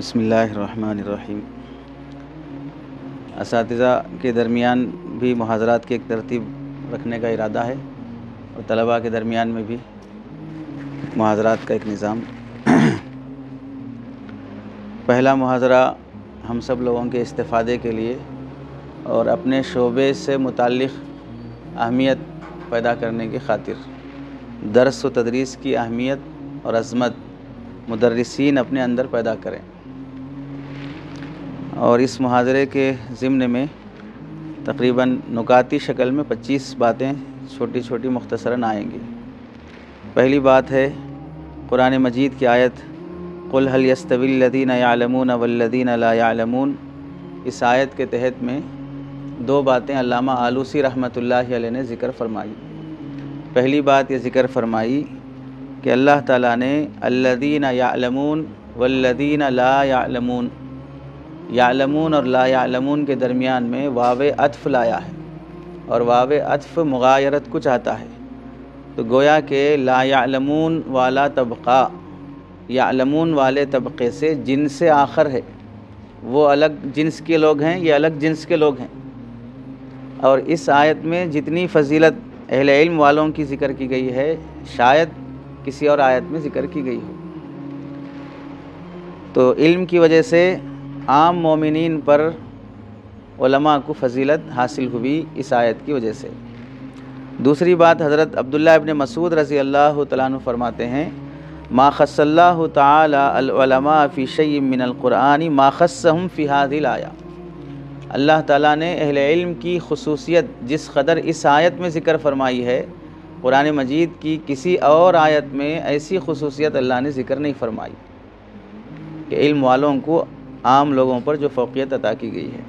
بسم اللہ الرحمن الرحیم۔ اساتذہ کے درمیان بھی محاضرات کی ایک ترتیب رکھنے کا ارادہ ہے اور طلباء کے درمیان میں بھی محاضرات کا ایک نظام۔ پہلا محاضرہ ہم سب لوگوں کے استفادے کے لیے اور اپنے شعبے سے متعلق اہمیت پیدا کرنے کی خاطر، درس و تدریس کی اہمیت اور عظمت مدرسین اپنے اندر پیدا کریں، اور اس محاضرے کے ضمن میں تقریباً نکاتی شکل میں 25 باتیں چھوٹی چھوٹی مختصراً آئیں گی۔ پہلی بات ہے قرآن مجید کی آیت قُلْ هَلْ يَسْتَوِي الَّذِينَ يَعْلَمُونَ وَالَّذِينَ لَا يَعْلَمُونَ۔ اس آیت کے تحت میں دو باتیں علامہ آلوسی رحمۃ اللہ علیہ نے ذکر فرمائی۔ پہلی بات یہ ذکر فرمائی کہ اللہ تعالیٰ نے الذین یعلمون والذین لا یعلمون، یعلمون اور لا یعلمون کے درمیان میں واو عطف لایا ہے، اور واو عطف مغایرت کو چاہتا ہے، تو گویا کہ لا یعلمون والا طبقہ یعلمون والے طبقے سے جنس آخر ہے، وہ الگ جنس کے لوگ ہیں، یہ الگ جنس کے لوگ ہیں۔ اور اس آیت میں جتنی فضیلت اہل علم والوں کی ذکر کی گئی ہے شاید کسی اور آیت میں ذکر کی گئی ہو۔ تو علم کی وجہ سے عام مومنین پر علماء کو فضیلت حاصل ہوئی اس آیت کی وجہ سے۔ دوسری بات حضرت عبداللہ ابن مسعود رضی اللہ تعالیٰ عنہ فرماتے ہیں ما خص اللہ تعالی العلماء فی شیء من القرآن ما خصهم فی هذه الآیہ۔ اللہ تعالیٰ نے اہل علم کی خصوصیت جس قدر اس آیت میں ذکر فرمائی ہے، قرآن مجید کی کسی اور آیت میں ایسی خصوصیت اللہ نے ذکر نہیں فرمائی کہ علم والوں کو عام لوگوں پر جو فوقیت عطا کی گئی ہے۔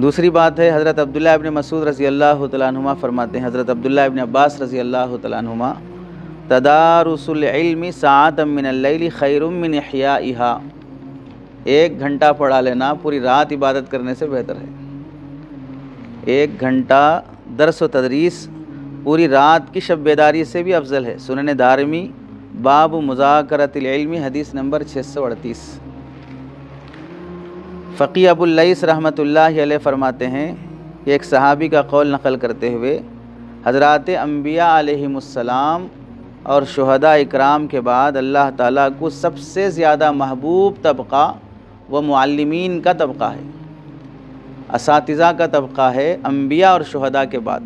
دوسری بات ہے حضرت عبداللہ ابن مسعود رضی اللہ تعالیٰ عنہما فرماتے ہیں، حضرت عبداللہ ابن عباس رضی اللہ تعالیٰ عنہما تدارس العلم ساعۃ من اللیل خیر من احیائہا، 1 گھنٹہ پڑھا لینا پوری رات عبادت کرنے سے بہتر ہے۔ 1 گھنٹہ درس و تدریس پوری رات کی شب بیداری سے بھی افضل ہے۔ سنن دارمی باب مذاکرۃ العلم حدیث نمبر 638۔ فقی ابو اللیث رحمۃ اللہ علیہ فرماتے ہیں کہ ایک صحابی کا قول نقل کرتے ہوئے حضرات انبیاء علیہم السلام اور شہداء اکرام کے بعد اللہ تعالیٰ کو سب سے زیادہ محبوب طبقہ وہ معلمین کا طبقہ ہے، اساتذہ کا طبقہ ہے انبیاء اور شہداء کے بعد۔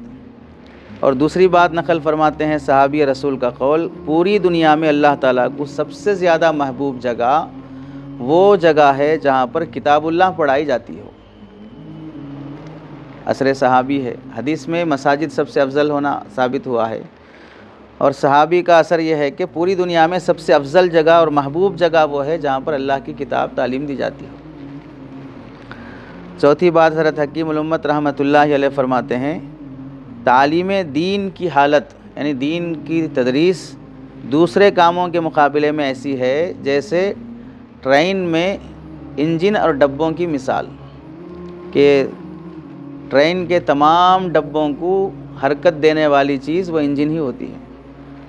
اور دوسری بات نقل فرماتے ہیں صحابی رسول کا قول، پوری دنیا میں اللہ تعالیٰ کو سب سے زیادہ محبوب جگہ وہ جگہ ہے جہاں پر کتاب اللہ پڑھائی جاتی ہو۔ عصر صحابی ہے، حدیث میں مساجد سب سے افضل ہونا ثابت ہوا ہے، اور صحابی کا اثر یہ ہے کہ پوری دنیا میں سب سے افضل جگہ اور محبوب جگہ وہ ہے جہاں پر اللہ کی کتاب تعلیم دی جاتی ہو۔ چوتھی بات حضرت حکیم الامت رحمۃ اللہ علیہ فرماتے ہیں تعلیم دین کی حالت یعنی دین کی تدریس دوسرے کاموں کے مقابلے میں ایسی ہے جیسے ٹرین میں انجن اور ڈبوں کی مثال، کہ ٹرین کے تمام ڈبوں کو حرکت دینے والی چیز وہ انجن ہی ہوتی ہے،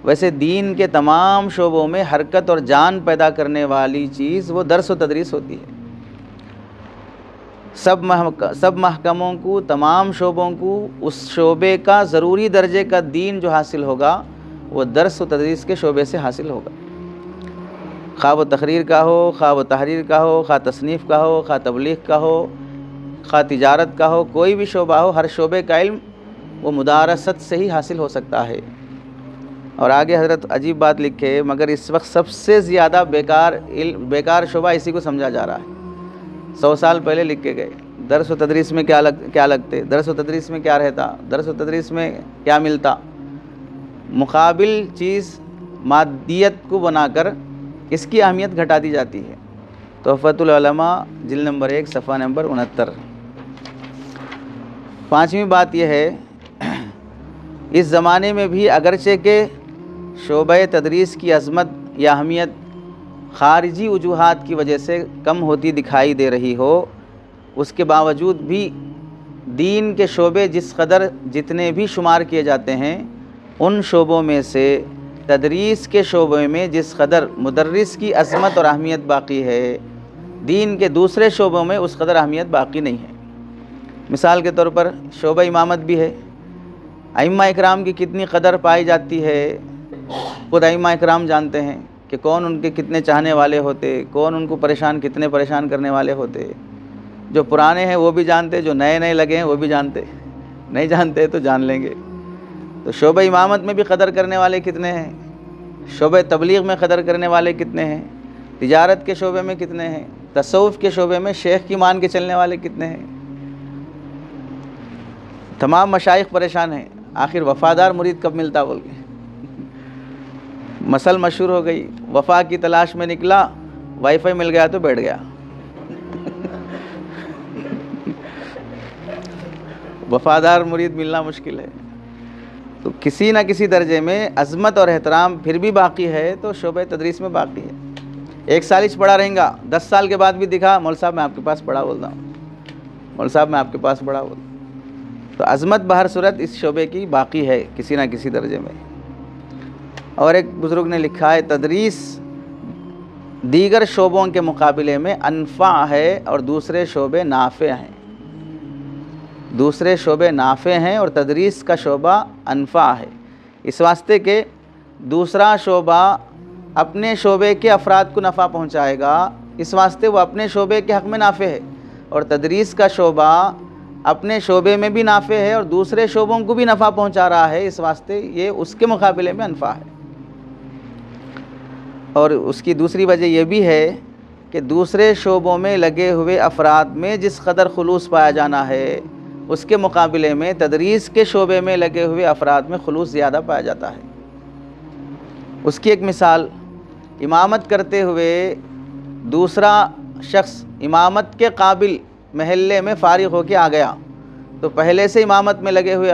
ویسے دین کے تمام شعبوں میں حرکت اور جان پیدا کرنے والی چیز وہ درس و تدریس ہوتی ہے۔ سب محکموں کو، تمام شعبوں کو اس شعبے کا ضروری درجے کا دین جو حاصل ہوگا وہ درس و تدریس کے شعبے سے حاصل ہوگا، خواہ وہ تقریر کا ہو، خواہ وہ تحریر کا ہو، خواہ تصنیف کا ہو، خواہ تبلیغ کا ہو، خواہ تجارت کا ہو، کوئی بھی شعبہ ہو، ہر شعبے کا علم وہ مدارست سے ہی حاصل ہو سکتا ہے۔ اور آگے حضرت عجیب بات لکھے مگر اس وقت سب سے زیادہ بیکار شعبہ اسی کو سمجھا جا رہا ہے۔ 100 سال پہلے لکھ کے گئے درس و تدریس میں کیا لگتے، درس و تدریس میں کیا رہتا، درس و تدریس میں کیا ملتا، مقابل چیز مادیت کو بنا کر اس کی اہمیت گھٹا دی جاتی ہے۔ تحفۃ العلماء جلد نمبر 1 صفحہ نمبر 69۔ پانچویں بات یہ ہے اس زمانے میں بھی اگرچہ کہ شعبہ تدریس کی عظمت یا اہمیت خارجی وجوہات کی وجہ سے کم ہوتی دکھائی دے رہی ہو، اس کے باوجود بھی دین کے شعبے جتنے بھی شمار کیے جاتے ہیں ان شعبوں میں سے تدریس کے شعبے میں جس قدر مدرس کی عظمت اور اہمیت باقی ہے، دین کے دوسرے شعبوں میں اس قدر اہمیت باقی نہیں ہے۔ مثال کے طور پر شعبہ امامت بھی ہے، ائمہ اکرام کی کتنی قدر پائی جاتی ہے، خود ائمہ اکرام جانتے ہیں کہ کون ان کے کتنے چاہنے والے ہوتے، کون ان کو کتنے پریشان کرنے والے ہوتے۔ جو پرانے ہیں وہ بھی جانتے، جو نئے نئے لگے ہیں وہ بھی جانتے، نہیں جانتے تو جان لیں گے۔ تو شعبہ امامت میں بھی قدر کرنے والے کتنے ہیں، شعبہ تبلیغ میں قدر کرنے والے کتنے ہیں، تجارت کے شعبے میں کتنے ہیں، تصوف کے شعبے میں شیخ کی مان کے چلنے والے کتنے ہیں۔ تمام مشائخ پریشان ہیں، آخر وفادار مرید کب ملتا بول کے مثل مشہور ہو گئی، وفا کی تلاش میں نکلا، وائی فائی مل گیا تو بیٹھ گیا۔ وفادار مرید ملنا مشکل ہے۔ تو کسی نہ کسی درجے میں عظمت اور احترام پھر بھی باقی ہے تو شعبہ تدریس میں باقی ہے۔ 1 سال ہی پڑھا رہیں گا، 10 سال کے بعد بھی دکھا، مول صاحب میں آپ کے پاس پڑھا بولتا ہوں، مول صاحب میں آپ کے پاس پڑھا بولتا ہوں۔ تو عظمت بہر صورت اس شعبے کی باقی ہے کسی نہ کسی درجے میں۔ اور ایک بزرگ نے لکھا ہے، تدریس دیگر شعبوں کے مقابلے میں انفع ہے اور دوسرے شعبے نافع ہیں۔ دوسرے شعبے نافع ہیں اور تدریس کا شعبہ انفع ہے، اس واسطے کہ دوسرا شعبہ اپنے شعبے کے افراد کو نفع پہنچائے گا، اس واسطے وہ اپنے شعبے کے حق میں نافع ہے، اور تدریس کا شعبہ اپنے شعبے میں بھی نافع ہے اور دوسرے شعبوں کو بھی نفع پہنچا رہا ہے، اس واسطے یہ اس کے مقابلے میں انفع ہے۔ اور اس کی دوسری وجہ یہ بھی ہے کہ دوسرے شعبوں میں لگے ہوئے افراد میں جس قدر خلوص پایا جانا ہے، اس کے مقابلے میں تدریس کے شعبے میں لگے ہوئے افراد میں خلوص زیادہ پایا جاتا ہے۔ اس کی ایک مثال، امامت کرتے ہوئے دوسرا شخص امامت کے قابل محلے میں فارغ ہو کے آ گیا تو پہلے سے امامت میں لگے ہوئے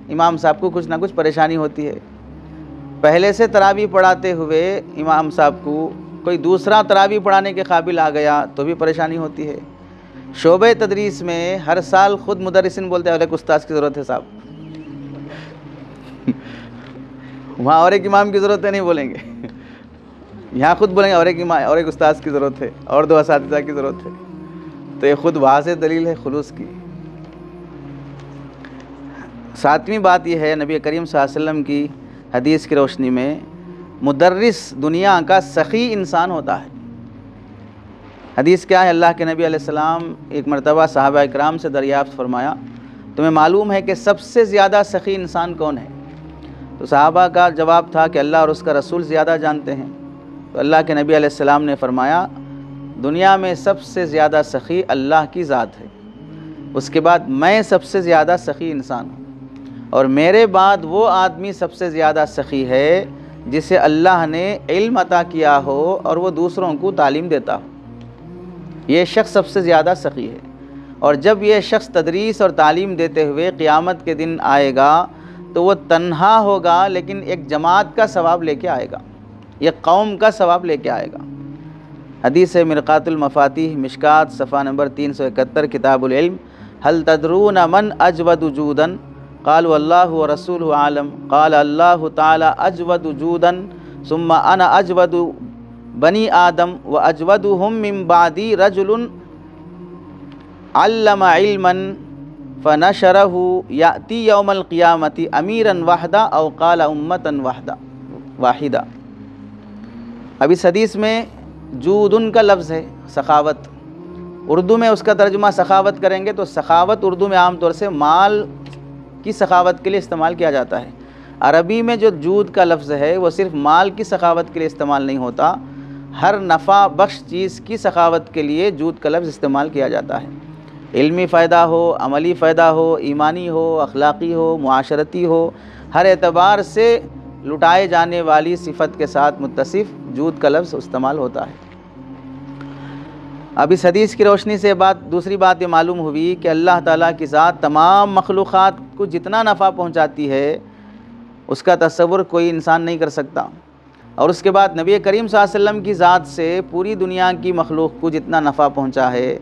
امام صاحب کو کچھ نہ کچھ پریشانی ہوتی ہے۔ پہلے سے تراویح پڑھاتے ہوئے امام صاحب کو کوئی دوسرا تراویح پڑھانے کے قابل آ گیا تو بھی پریشانی ہوتی ہے۔ شعبہ تدریس میں ہر سال خود مدرسین بولتے ہیں اور ایک استاذ کی ضرورت ہے صاحب، وہاں اور ایک امام کی ضرورت ہے نہیں بولیں گے، یہاں خود بولیں گے اور ایک امام اور ایک استاذ کی ضرورت ہے اور 2 اساتذہ کی ضرورت ہے۔ تو یہ خود واضح دلیل ہے خلوص کی۔ 7ویں بات یہ ہے، نبی کریم صلی اللہ علیہ وسلم کی حدیث کی روشنی میں مدرس دنیا کا سخی انسان ہوتا ہے۔ حدیث کیا ہے؟ اللہ کے نبی علیہ السلام ایک مرتبہ صحابہ اکرام سے دریافت فرمایا، تمہیں معلوم ہے کہ سب سے زیادہ سخی انسان کون ہے؟ تو صحابہ کا جواب تھا کہ اللہ اور اس کا رسول زیادہ جانتے ہیں۔ تو اللہ کے نبی علیہ السلام نے فرمایا، دنیا میں سب سے زیادہ سخی اللہ کی ذات ہے، اس کے بعد میں سب سے زیادہ سخی انسان ہوں، اور میرے بعد وہ آدمی سب سے زیادہ سخی ہے جسے اللہ نے علم عطا کیا ہو اور وہ دوسروں کو تعلیم دیتا ہو، یہ شخص سب سے زیادہ سخی ہے۔ اور جب یہ شخص تدریس اور تعلیم دیتے ہوئے قیامت کے دن آئے گا تو وہ تنہا ہوگا لیکن ایک جماعت کا ثواب لے کے آئے گا، ایک قوم کا ثواب لے کے آئے گا۔ حدیث مرقات المفاتیح مشکات صفحہ نمبر 371 کتاب العلم، هل تدرون من اجود جودا قالوا اللہ ورسولہ عالم قال اللہ تعالی اجود جودا ثم انا اجود بنی آدم واجودہم من بعدی رجل علم علما فنشرہ یأتی یوم القیامت امیرا وحدہ او قال امتا واحدہ۔ اب اس حدیث میں جودن کا لفظ ہے، سخاوت، اردو میں اس کا ترجمہ سخاوت کریں گے تو سخاوت اردو میں عام طور سے مال کی سخاوت کے لیے استعمال کیا جاتا ہے۔ عربی میں جو جود کا لفظ ہے وہ صرف مال کی سخاوت کے لیے استعمال نہیں ہوتا، ہر نفع بخش چیز کی سخاوت کے لیے جود کا لفظ استعمال کیا جاتا ہے۔ علمی فائدہ ہو، عملی فائدہ ہو، ایمانی ہو، اخلاقی ہو، معاشرتی ہو، ہر اعتبار سے لٹائے جانے والی صفت کے ساتھ متصف جود کا لفظ استعمال ہوتا ہے۔ اب اس حدیث کی روشنی سے دوسری بات یہ معلوم ہوئی کہ اللہ تعالیٰ کی ذات تمام مخلوقات کو جتنا نفع پہنچاتی ہے اس کا تصور کوئی انسان نہیں کر سکتا، اور اس کے بعد نبی کریم صلی اللہ علیہ وسلم کی ذات سے پوری دنیا کی مخلوق کو جتنا نفع پہنچا ہے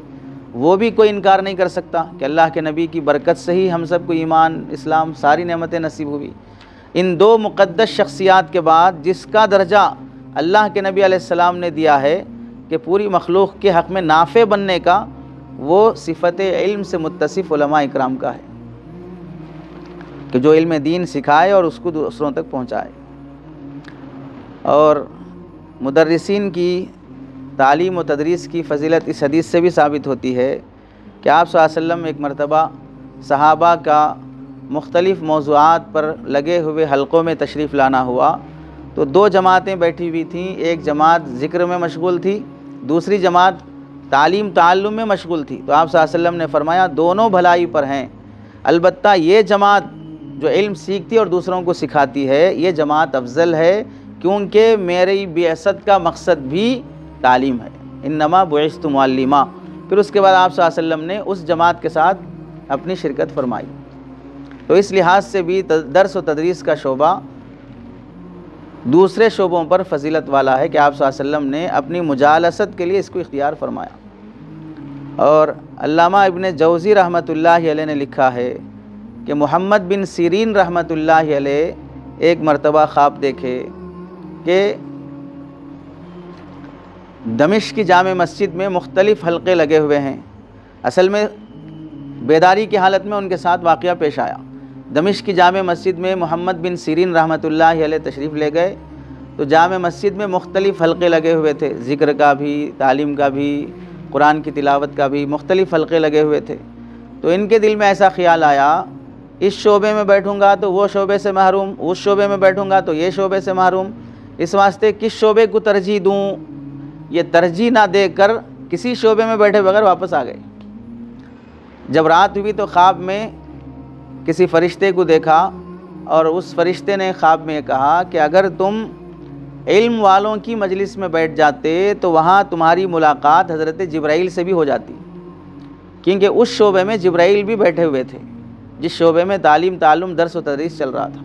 وہ بھی کوئی انکار نہیں کر سکتا کہ اللہ کے نبی کی برکت سے ہی ہم سب کو ایمان، اسلام، ساری نعمتیں نصیب ہوئی۔ ان دو مقدس شخصیات کے بعد جس کا درجہ اللہ کے نبی علیہ السلام نے دیا ہے کہ پوری مخلوق کے حق میں نافع بننے کا، وہ صفت علم سے متصف علماء اکرام کا ہے کہ جو علم دین سکھائے اور اس کو دوسروں تک پہنچائے۔ اور مدرسین کی تعلیم و تدریس کی فضیلت اس حدیث سے بھی ثابت ہوتی ہے کہ آپ صلی اللہ علیہ وسلم ایک مرتبہ صحابہ کا مختلف موضوعات پر لگے ہوئے حلقوں میں تشریف لانا ہوا تو دو جماعتیں بیٹھی ہوئی تھیں، ایک جماعت ذکر میں مشغول تھی، دوسری جماعت تعلیم تعلم میں مشغول تھی۔ تو آپ صلی اللہ علیہ وسلم نے فرمایا دونوں بھلائی پر ہیں، البتہ یہ جماعت جو علم سیکھتی اور دوسروں کو سکھاتی ہے یہ جماعت افضل ہے، کیونکہ میری بعثت کا مقصد بھی تعلیم ہے، انما بعثت معلما۔ پھر اس کے بعد آپ صلی اللہ علیہ وسلم نے اس جماعت کے ساتھ اپنی شرکت فرمائی۔ تو اس لحاظ سے بھی درس و تدریس کا شعبہ دوسرے شعبوں پر فضیلت والا ہے کہ آپ صلی اللہ علیہ وسلم نے اپنی مجالست کے لیے اس کو اختیار فرمایا۔ اور علامہ ابن جوزی رحمۃ اللہ علیہ نے لکھا ہے کہ محمد بن سیرین رحمۃ اللہ علیہ ایک مرتبہ خواب دیکھے کہ دمشق کی جامع مسجد میں مختلف حلقے لگے ہوئے ہیں۔ اصل میں بیداری کی حالت میں ان کے ساتھ واقعہ پیش آیا۔ دمشق کی جامع مسجد میں محمد بن سیرین رحمۃ اللہ علیہ تشریف لے گئے تو جامع مسجد میں مختلف حلقے لگے ہوئے تھے، ذکر کا بھی، تعلیم کا بھی، قرآن کی تلاوت کا بھی، مختلف حلقے لگے ہوئے تھے۔ تو ان کے دل میں ایسا خیال آیا اس شعبے میں بیٹھوں گا تو وہ شعبے سے محروم، اس شعبے میں بیٹھوں گا تو یہ شعبے سے محروم، اس واسطے کس شعبے کو ترجیح دوں؟ یہ ترجیح نہ دے کر کسی شعبے میں بیٹھے بغیر واپس آ گئے۔ جب رات ہوئی تو خواب میں کسی فرشتے کو دیکھا اور اس فرشتے نے خواب میں کہا کہ اگر تم علم والوں کی مجلس میں بیٹھ جاتے تو وہاں تمہاری ملاقات حضرت جبرائیل سے بھی ہو جاتی، کیونکہ اس شعبے میں جبرائیل بھی بیٹھے ہوئے تھے جس شعبے میں تعلیم تعلم درس و تدریس چل رہا تھا۔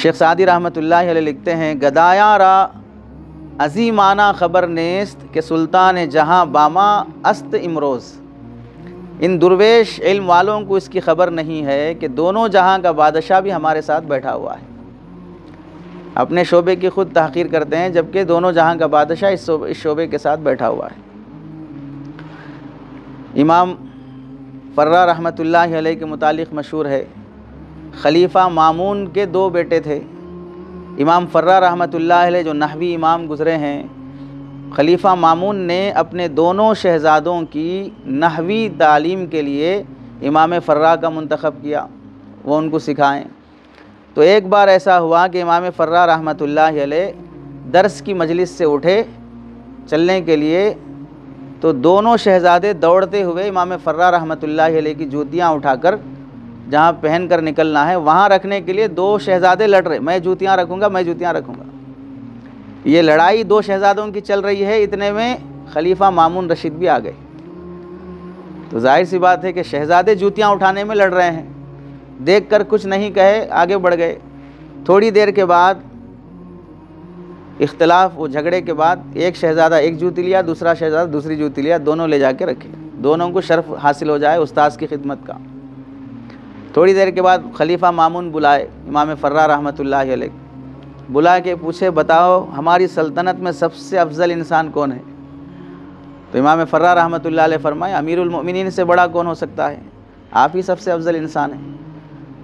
شیخ سعدی رحمۃ اللہ علیہ لکھتے ہیں گدایا را عظیمانہ خبر نیست کہ سلطان جہاں باما است امروز، ان درویش علم والوں کو اس کی خبر نہیں ہے کہ دونوں جہاں کا بادشاہ بھی ہمارے ساتھ بیٹھا ہوا ہے۔ اپنے شعبے کی خود تحقیر کرتے ہیں جبکہ دونوں جہاں کا بادشاہ اس شعبے کے ساتھ بیٹھا ہوا ہے۔ امام فرا رحمۃ اللہ علیہ کے متعلق مشہور ہے، خلیفہ مامون کے دو بیٹے تھے۔ امام فرا رحمۃ اللہ علیہ جو نحوی امام گزرے ہیں، خلیفہ مامون نے اپنے دونوں شہزادوں کی نحوی تعلیم کے لیے امام فرا کا منتخب کیا، وہ ان کو سکھائیں۔ تو ایک بار ایسا ہوا کہ امام فرا رحمۃ اللہ علیہ درس کی مجلس سے اٹھے چلنے کے لیے تو دونوں شہزادے دوڑتے ہوئے امام فرا رحمۃ اللہ علیہ کی جوتیاں اٹھا کر جہاں پہن کر نکلنا ہے وہاں رکھنے کے لیے دو شہزادے لڑ رہے، میں جوتیاں رکھوں گا، میں جوتیاں رکھوں گا۔ یہ لڑائی دو شہزادوں کی چل رہی ہے، اتنے میں خلیفہ مامون رشید بھی آ گئے۔ تو ظاہر سی بات ہے کہ شہزادے جوتیاں اٹھانے میں لڑ رہے ہیں، دیکھ کر کچھ نہیں کہے، آگے بڑھ گئے۔ تھوڑی دیر کے بعد اختلاف و جھگڑے کے بعد ایک شہزادہ ایک جوتی لیا، دوسرا شہزادہ دوسری جوتی لیا، دونوں لے جا کے رکھے، دونوں کو شرف حاصل ہو جائے استاذ کی خدمت کا۔ تھوڑی دیر کے بعد خلیفہ مامون بلائے امام فرا رحمۃ اللہ علیہ، بلا کے پوچھے بتاؤ ہماری سلطنت میں سب سے افضل انسان کون ہے؟ تو امام فرا رحمۃ اللہ علیہ فرمائے امیر المؤمنین سے بڑا کون ہو سکتا ہے، آپ ہی سب سے افضل انسان ہیں۔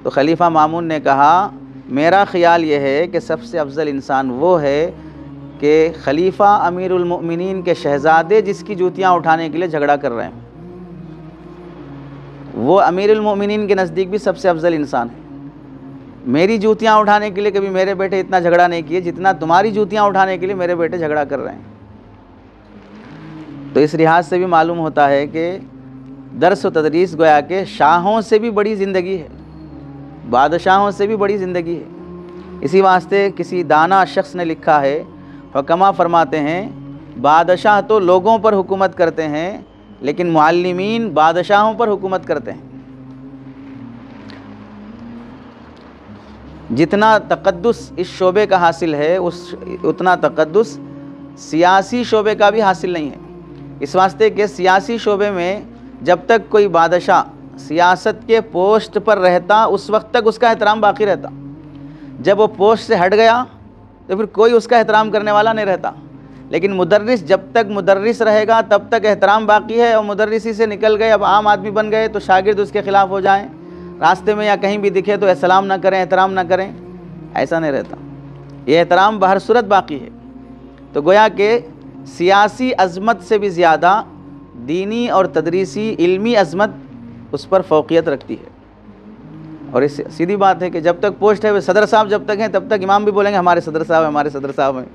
تو خلیفہ مامون نے کہا میرا خیال یہ ہے کہ سب سے افضل انسان وہ ہے کہ خلیفہ امیر المؤمنین کے شہزادے جس کی جوتیاں اٹھانے کے لیے جھگڑا کر رہے ہیں، وہ امیر المؤمنین کے نزدیک بھی سب سے افضل انسان ہے۔ میری جوتیاں اٹھانے کے لیے کبھی میرے بیٹے اتنا جھگڑا نہیں کیے جتنا تمہاری جوتیاں اٹھانے کے لیے میرے بیٹے جھگڑا کر رہے ہیں۔ تو اس لحاظ سے بھی معلوم ہوتا ہے کہ درس و تدریس گویا کہ شاہوں سے بھی بڑی زندگی ہے، بادشاہوں سے بھی بڑی زندگی ہے۔ اسی واسطے کسی دانا شخص نے لکھا ہے، حکما فرماتے ہیں بادشاہ تو لوگوں پر حکومت کرتے ہیں لیکن معلمین بادشاہوں پر حکومت کرتے ہیں۔ جتنا تقدس اس شعبے کا حاصل ہے اتنا تقدس سیاسی شعبے کا بھی حاصل نہیں ہے۔ اس واسطے کہ سیاسی شعبے میں جب تک کوئی بادشاہ سیاست کے پوسٹ پر رہتا اس وقت تک اس کا احترام باقی رہتا، جب وہ پوسٹ سے ہٹ گیا تو پھر کوئی اس کا احترام کرنے والا نہیں رہتا۔ لیکن مدرس جب تک مدرس رہے گا تب تک احترام باقی ہے، اور مدرسی سے نکل گئے، اب عام آدمی بن گئے تو شاگرد اس کے خلاف ہو جائیں، راستے میں یا کہیں بھی دکھے تو سلام نہ کریں، احترام نہ کریں، ایسا نہیں رہتا۔ یہ احترام بہر صورت باقی ہے۔ تو گویا کہ سیاسی عظمت سے بھی زیادہ دینی اور تدریسی علمی عظمت اس پر فوقیت رکھتی ہے۔ اور اس سیدھی بات ہے کہ جب تک پوسٹ ہے، صدر صاحب جب تک ہیں تب تک امام بھی بولیں گے ہمارے صدر صاحب ہیں، ہمارے صدر صاحب ہیں،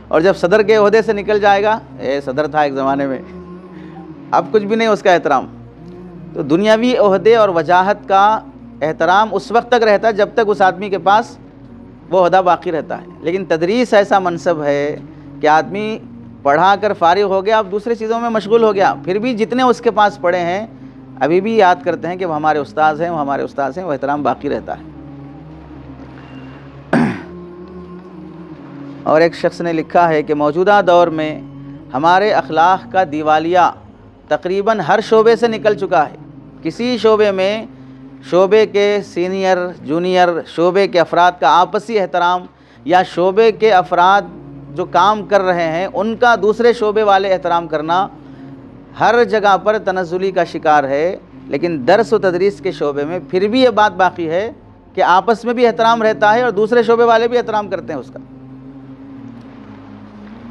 اور جب صدر کے عہدے سے نکل جائے گا، صدر تھا ایک زمانے میں، اب کچھ بھی نہیں اس کا احترام۔ تو دنیاوی عہدے اور وجاہت کا احترام اس وقت تک رہتا ہے جب تک اس آدمی کے پاس وہ عہدہ باقی رہتا ہے۔ لیکن تدریس ایسا منصب ہے کہ آدمی پڑھا کر فارغ ہو گیا، اب دوسری چیزوں میں مشغول ہو گیا، پھر بھی جتنے اس کے پاس پڑھے ہیں ابھی بھی یاد کرتے ہیں کہ وہ ہمارے استاذ ہیں، وہ ہمارے استاذ ہیں، وہ احترام باقی رہتا ہے۔ اور ایک شخص نے لکھا ہے کہ موجودہ دور میں ہمارے اخلاق کا دیوالیہ تقریباً ہر شعبے سے نکل چکا ہے۔ کسی شعبے میں شعبے کے سینئر جونیئر شعبے کے افراد کا آپسی احترام، یا شعبے کے افراد جو کام کر رہے ہیں ان کا دوسرے شعبے والے احترام کرنا ہر جگہ پر تنزلی کا شکار ہے۔ لیکن درس و تدریس کے شعبے میں پھر بھی یہ بات باقی ہے کہ آپس میں بھی احترام رہتا ہے اور دوسرے شعبے والے بھی احترام کرتے ہیں اس کا،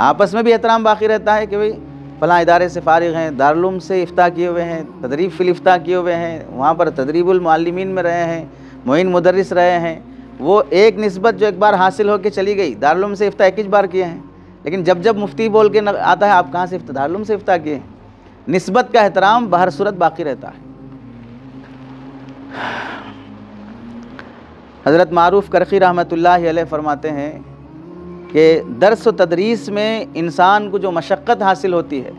آپس میں بھی احترام باقی رہتا ہے کہ بھئی فلاں ادارے سے فارغ ہیں، دارالعلوم سے افتاء کیے ہوئے ہیں، تدریب فی الافتاء کیے ہوئے ہیں، وہاں پر تدریب المعلمین میں رہے ہیں، معین مدرس رہے ہیں، وہ ایک نسبت جو ایک بار حاصل ہو کے چلی گئی، دارالعلوم سے افتاء 21 بار کیے ہیں، لیکن جب جب مفتی بول کے آتا ہے آپ کہاں سے دارالعلوم سے افتاء کیے ہیں، نسبت کا احترام بہر صورت باقی رہتا ہے۔ حضرت معروف کرخی رحمۃ اللہ علیہ فرماتے ہیں کہ درس و تدریس میں انسان کو جو مشقت حاصل ہوتی ہے،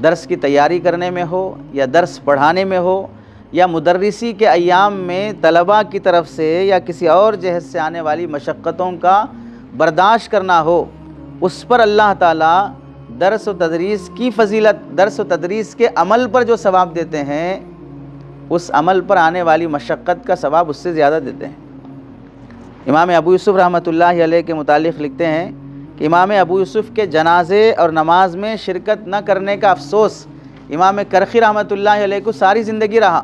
درس کی تیاری کرنے میں ہو یا درس پڑھانے میں ہو یا مدرسی کے ایام میں طلباء کی طرف سے یا کسی اور جہت سے آنے والی مشقتوں کا برداشت کرنا ہو، اس پر اللہ تعالیٰ درس و تدریس کی فضیلت، درس و تدریس کے عمل پر جو ثواب دیتے ہیں اس عمل پر آنے والی مشقت کا ثواب اس سے زیادہ دیتے ہیں۔ امام ابو یوسف رحمۃ اللہ علیہ کے متعلق لکھتے ہیں کہ امام ابو یوسف کے جنازے اور نماز میں شرکت نہ کرنے کا افسوس امام کرخی رحمۃ اللہ علیہ کو ساری زندگی رہا۔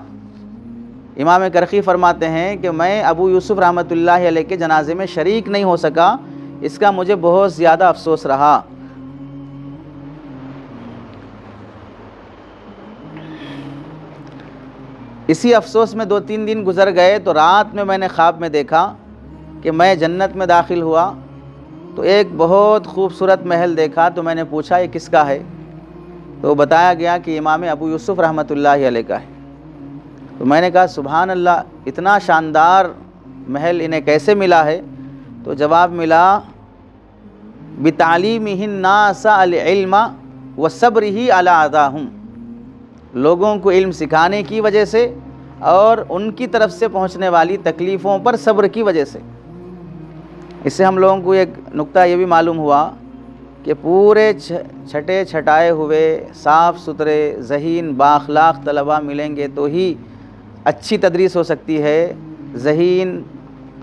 امام کرخی فرماتے ہیں کہ میں ابو یوسف رحمۃ اللہ علیہ کے جنازے میں شریک نہیں ہو سکا، اس کا مجھے بہت زیادہ افسوس رہا۔ اسی افسوس میں 2-3 دن گزر گئے تو رات میں نے خواب میں دیکھا کہ میں جنت میں داخل ہوا تو ایک بہت خوبصورت محل دیکھا، تو میں نے پوچھا یہ کس کا ہے؟ تو بتایا گیا کہ امام ابو یوسف رحمۃ اللہ علیہ کا ہے۔ تو میں نے کہا سبحان اللہ، اتنا شاندار محل انہیں کیسے ملا ہے؟ تو جواب ملا بِتَعْلِيمِهِ النَّاسَ الْعِلْمَ وَصَبْرِهِ عَلَىٰ أَذَاهُمْ، لوگوں کو علم سکھانے کی وجہ سے اور ان کی طرف سے پہنچنے والی تکلیفوں پر صبر کی وجہ سے۔ اس سے ہم لوگوں کو ایک نقطہ یہ بھی معلوم ہوا کہ پورے چھٹے چھٹائے ہوئے صاف ستھرے ذہین بااخلاق طلباء ملیں گے تو ہی اچھی تدریس ہو سکتی ہے، ذہین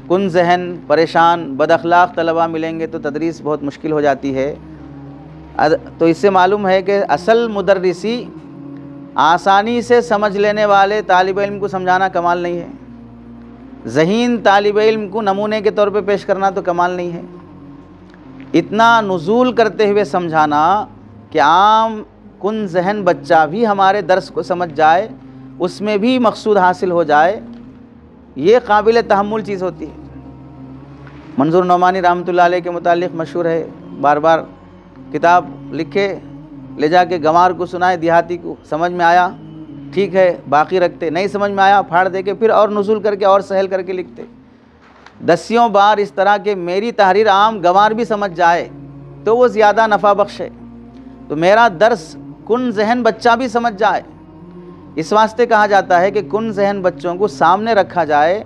کن ذہن پریشان بد اخلاق طلباء ملیں گے تو تدریس بہت مشکل ہو جاتی ہے۔ تو اس سے معلوم ہے کہ اصل مدرسی آسانی سے سمجھ لینے والے طالب علم کو سمجھانا کمال نہیں ہے، ذہین طالب علم کو نمونے کے طور پہ پیش کرنا تو کمال نہیں ہے، اتنا نزول کرتے ہوئے سمجھانا کہ عام کن ذہن بچہ بھی ہمارے درس کو سمجھ جائے، اس میں بھی مقصود حاصل ہو جائے، یہ قابل تحمل چیز ہوتی ہے۔ منظور نعمانی رحمۃ اللہ علیہ کے متعلق مشہور ہے، بار بار کتاب لکھے لے جا کے گنوار کو سنائے، دیہاتی کو سمجھ میں آیا ٹھیک ہے باقی رکھتے، نہیں سمجھ میں آیا پھاڑ دے کے پھر اور نزول کر کے اور سہل کر کے لکھتے۔ 10 بار اس طرح کہ میری تحریر عام گنوار بھی سمجھ جائے تو وہ زیادہ نفع بخش ہے، تو میرا درس کن ذہن بچہ بھی سمجھ جائے۔ اس واسطے کہا جاتا ہے کہ کن ذہن بچوں کو سامنے رکھا جائے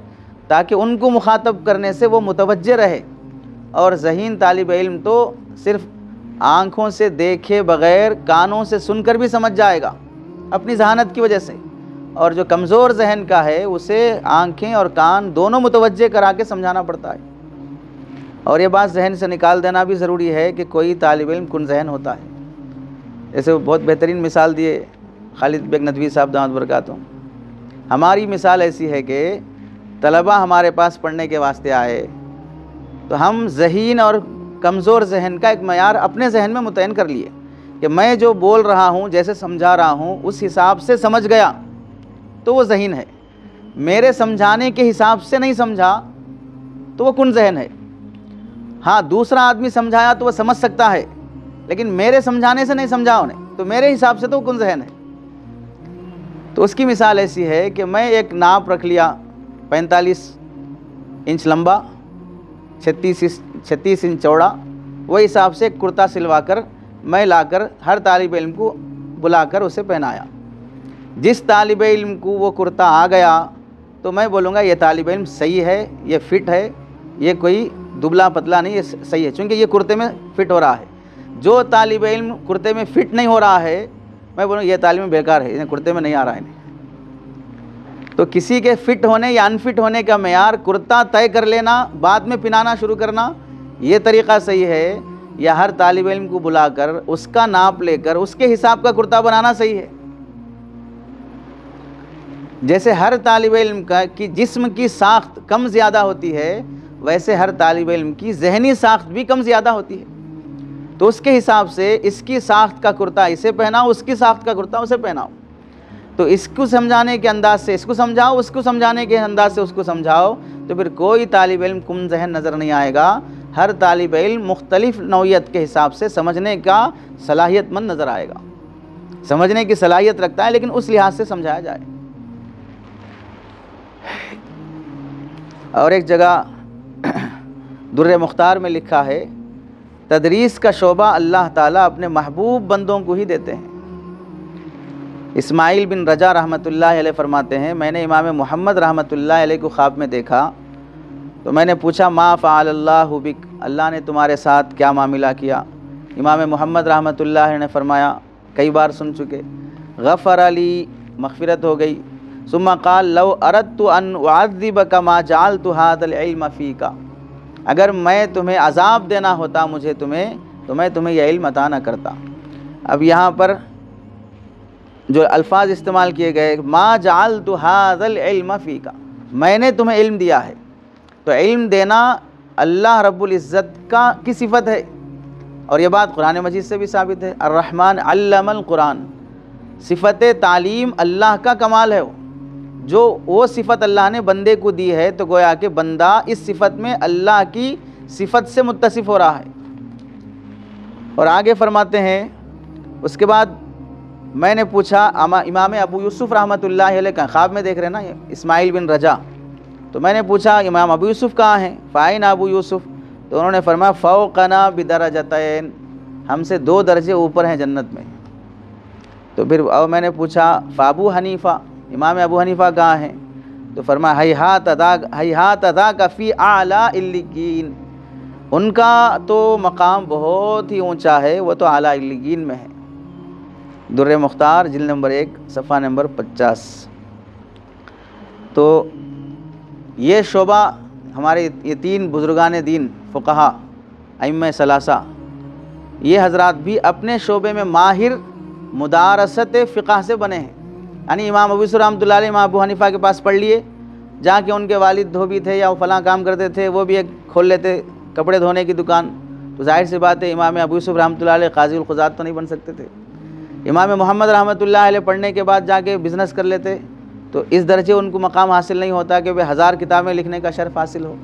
تاکہ ان کو مخاطب کرنے سے وہ متوجہ رہے، اور ذہین طالب علم تو صرف آنکھوں سے دیکھے بغیر کانوں سے سن کر بھی سمجھ جائے گا اپنی ذہانت کی وجہ سے، اور جو کمزور ذہن کا ہے اسے آنکھیں اور کان دونوں متوجہ کرا کے سمجھانا پڑتا ہے۔ اور یہ بات ذہن سے نکال دینا بھی ضروری ہے کہ کوئی طالب علم کن ذہن ہوتا ہے۔ ایسے بہت بہترین مثال دیے خالد بیگ ندوی صاحب دامت برکاتہ۔ ہماری مثال ایسی ہے کہ طلبہ ہمارے پاس پڑھنے کے واسطے آئے تو ہم ذہین اور کمزور ذہن کا ایک معیار اپنے ذہن میں متعین کر لیے کہ میں جو بول رہا ہوں، جیسے سمجھا رہا ہوں، اس حساب سے سمجھ گیا تو وہ ذہین ہے، میرے سمجھانے کے حساب سے نہیں سمجھا تو وہ کن ذہن ہے۔ ہاں دوسرا آدمی سمجھایا تو وہ سمجھ سکتا ہے، لیکن میرے سمجھانے سے نہیں سمجھا انہیں، تو میرے حساب سے تو وہ کن ذہن ہے۔ تو اس کی مثال ایسی ہے کہ میں ایک ناپ رکھ لیا 45 انچ لمبا، 36 انچ چوڑا، وہ حساب سے ایک کرتا سلوا کر میں لا کر ہر طالب علم کو بلا کر اسے پہنایا۔ جس طالب علم کو وہ کرتا آ گیا تو میں بولوں گا یہ طالب علم صحیح ہے، یہ فٹ ہے، یہ کوئی دبلا پتلا نہیں، یہ صحیح ہے، چونکہ یہ کرتے میں فٹ ہو رہا ہے۔ جو طالب علم کرتے میں فٹ نہیں ہو رہا ہے میں بولوں یہ طالب علم بیکار ہے، انہیں کرتے میں نہیں آ رہا ہے انہیں۔ تو کسی کے فٹ ہونے یا انفٹ ہونے کا معیار کرتا طے کر لینا، بعد میں پہنانا شروع کرنا، یہ طریقہ صحیح ہے، یا ہر طالب علم کو بلا کر اس کا ناپ لے کر اس کے حساب کا کرتا بنانا صحیح ہے؟ جیسے ہر طالب علم کی جسم کی ساخت کم زیادہ ہوتی ہے، ویسے ہر طالب علم کی ذہنی ساخت بھی کم زیادہ ہوتی ہے، تو اس کے حساب سے اس کی ساخت کا کرتا اسے پہناؤ، اس کی ساخت کا کرتا اسے پہناؤ۔ تو اس کو سمجھانے کے انداز سے اس کو سمجھاؤ، اس کو سمجھانے کے انداز سے اس کو سمجھاؤ، تو پھر کوئی طالب علم کم ذہن نظر نہیں آئے گا۔ ہر طالب علم مختلف نوعیت کے حساب سے سمجھنے کا صلاحیت مند نظر آئے گا، سمجھنے کی صلاحیت رکھتا ہے، لیکن اس لحاظ سے سمجھایا جائے۔ اور ایک جگہ در مختار میں لکھا ہے، تدریس کا شعبہ اللہ تعالیٰ اپنے محبوب بندوں کو ہی دیتے ہیں۔ اسماعیل بن رجا رحمۃ اللہ علیہ فرماتے ہیں، میں نے امام محمد رحمۃ اللہ علیہ کو خواب میں دیکھا تو میں نے پوچھا ما فعل اللہ بک، اللہ نے تمہارے ساتھ کیا معاملہ کیا؟ امام محمد رحمۃ اللہ علیہ نے فرمایا، کئی بار سن چکے، غفر لی، مغفرت ہو گئی، ثم قال لو اردت ان اعذبک ما جعلت هذا العلم فیک، اگر میں تمہیں عذاب دینا ہوتا مجھے تمہیں تو میں تمہیں یہ علم عطا نہ کرتا۔ اب یہاں پر جو الفاظ استعمال کیے گئے، ما جعلت هذا العلم فیک، میں نے تمہیں علم دیا ہے، تو علم دینا اللہ رب العزت کی صفت ہے، اور یہ بات قرآن مجید سے بھی ثابت ہے، الرحمن علم القرآن، صفت تعلیم اللہ کا کمال ہے، جو وہ صفت اللہ نے بندے کو دی ہے، تو گویا کہ بندہ اس صفت میں اللہ کی صفت سے متصف ہو رہا ہے۔ اور آگے فرماتے ہیں، اس کے بعد میں نے پوچھا امام ابو یوسف رحمۃ اللہ علیہ کا، خواب میں دیکھ رہے ہیں نا اسماعیل بن رجا، تو میں نے پوچھا امام ابو یوسف کہاں ہیں؟ فائن ابو یوسف، تو انہوں نے فرمایا فوقنا بدرجتین، ہم سے 2 درجے اوپر ہیں جنت میں۔ تو پھر میں نے پوچھا فابو حنیفہ، امام ابو حنیفہ کہاں ہیں؟ تو فرمایا ہیہات ذاک فی اعلیٰ علیین، ان کا تو مقام بہت ہی اونچا ہے، وہ تو اعلیٰ علیین میں ہے۔ در مختار جلد نمبر 1 صفحہ نمبر 50۔ تو یہ شعبہ ہمارے یہ 3 بزرگان دین فقہا ائمہ ثلاثہ، یہ حضرات بھی اپنے شعبے میں ماہر مدارست فقہ سے بنے ہیں، یعنی امام ابو یوسف رحمۃ اللہ علیہ امام ابو حنیفہ کے پاس پڑھ لیے، جہاں کہ ان کے والد دھوبی تھے یا وہ فلاں کام کرتے تھے، وہ بھی ایک کھول لیتے کپڑے دھونے کی دکان، تو ظاہر سی بات ہے امام ابو یوسف رحمۃ اللہ علیہ قاضی القضات تو نہیں بن سکتے تھے۔ امام محمد رحمۃ اللہ علیہ پڑھنے کے بعد جا کے بزنس کر لیتے، تو اس درجے ان کو مقام حاصل نہیں ہوتا کہ وہ 1000 کتابیں لکھنے کا شرف حاصل ہو۔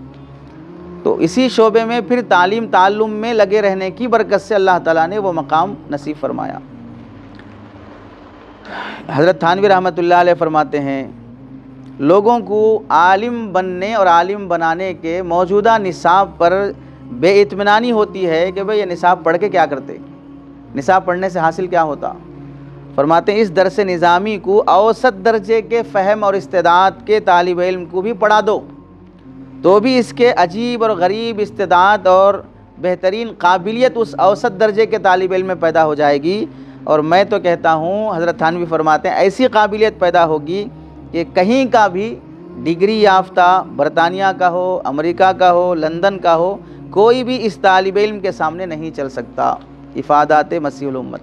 تو اسی شعبے میں پھر تعلم میں لگے رہنے کی برکت سے اللہ تعالیٰ نے وہ مقام نصیب فرمایا۔ حضرت تھانوی رحمۃ اللہ علیہ فرماتے ہیں، لوگوں کو عالم بننے اور عالم بنانے کے موجودہ نصاب پر بے اطمینانی ہوتی ہے کہ بھئی یہ نصاب پڑھ کے کیا کرتے، نصاب پڑھنے سے حاصل کیا ہوتا۔ فرماتے ہیں اس درس نظامی کو اوسط درجے کے فہم اور استعداد کے طالب علم کو بھی پڑھا دو تو بھی اس کے عجیب اور غریب استعداد اور بہترین قابلیت اس اوسط درجے کے طالب علم میں پیدا ہو جائے گی، اور میں تو کہتا ہوں، حضرت تھانوی فرماتے ہیں، ایسی قابلیت پیدا ہوگی کہ کہیں کا بھی ڈگری یافتہ، برطانیہ کا ہو، امریکہ کا ہو، لندن کا ہو، کوئی بھی اس طالب علم کے سامنے نہیں چل سکتا۔ افادات مسیح الامت،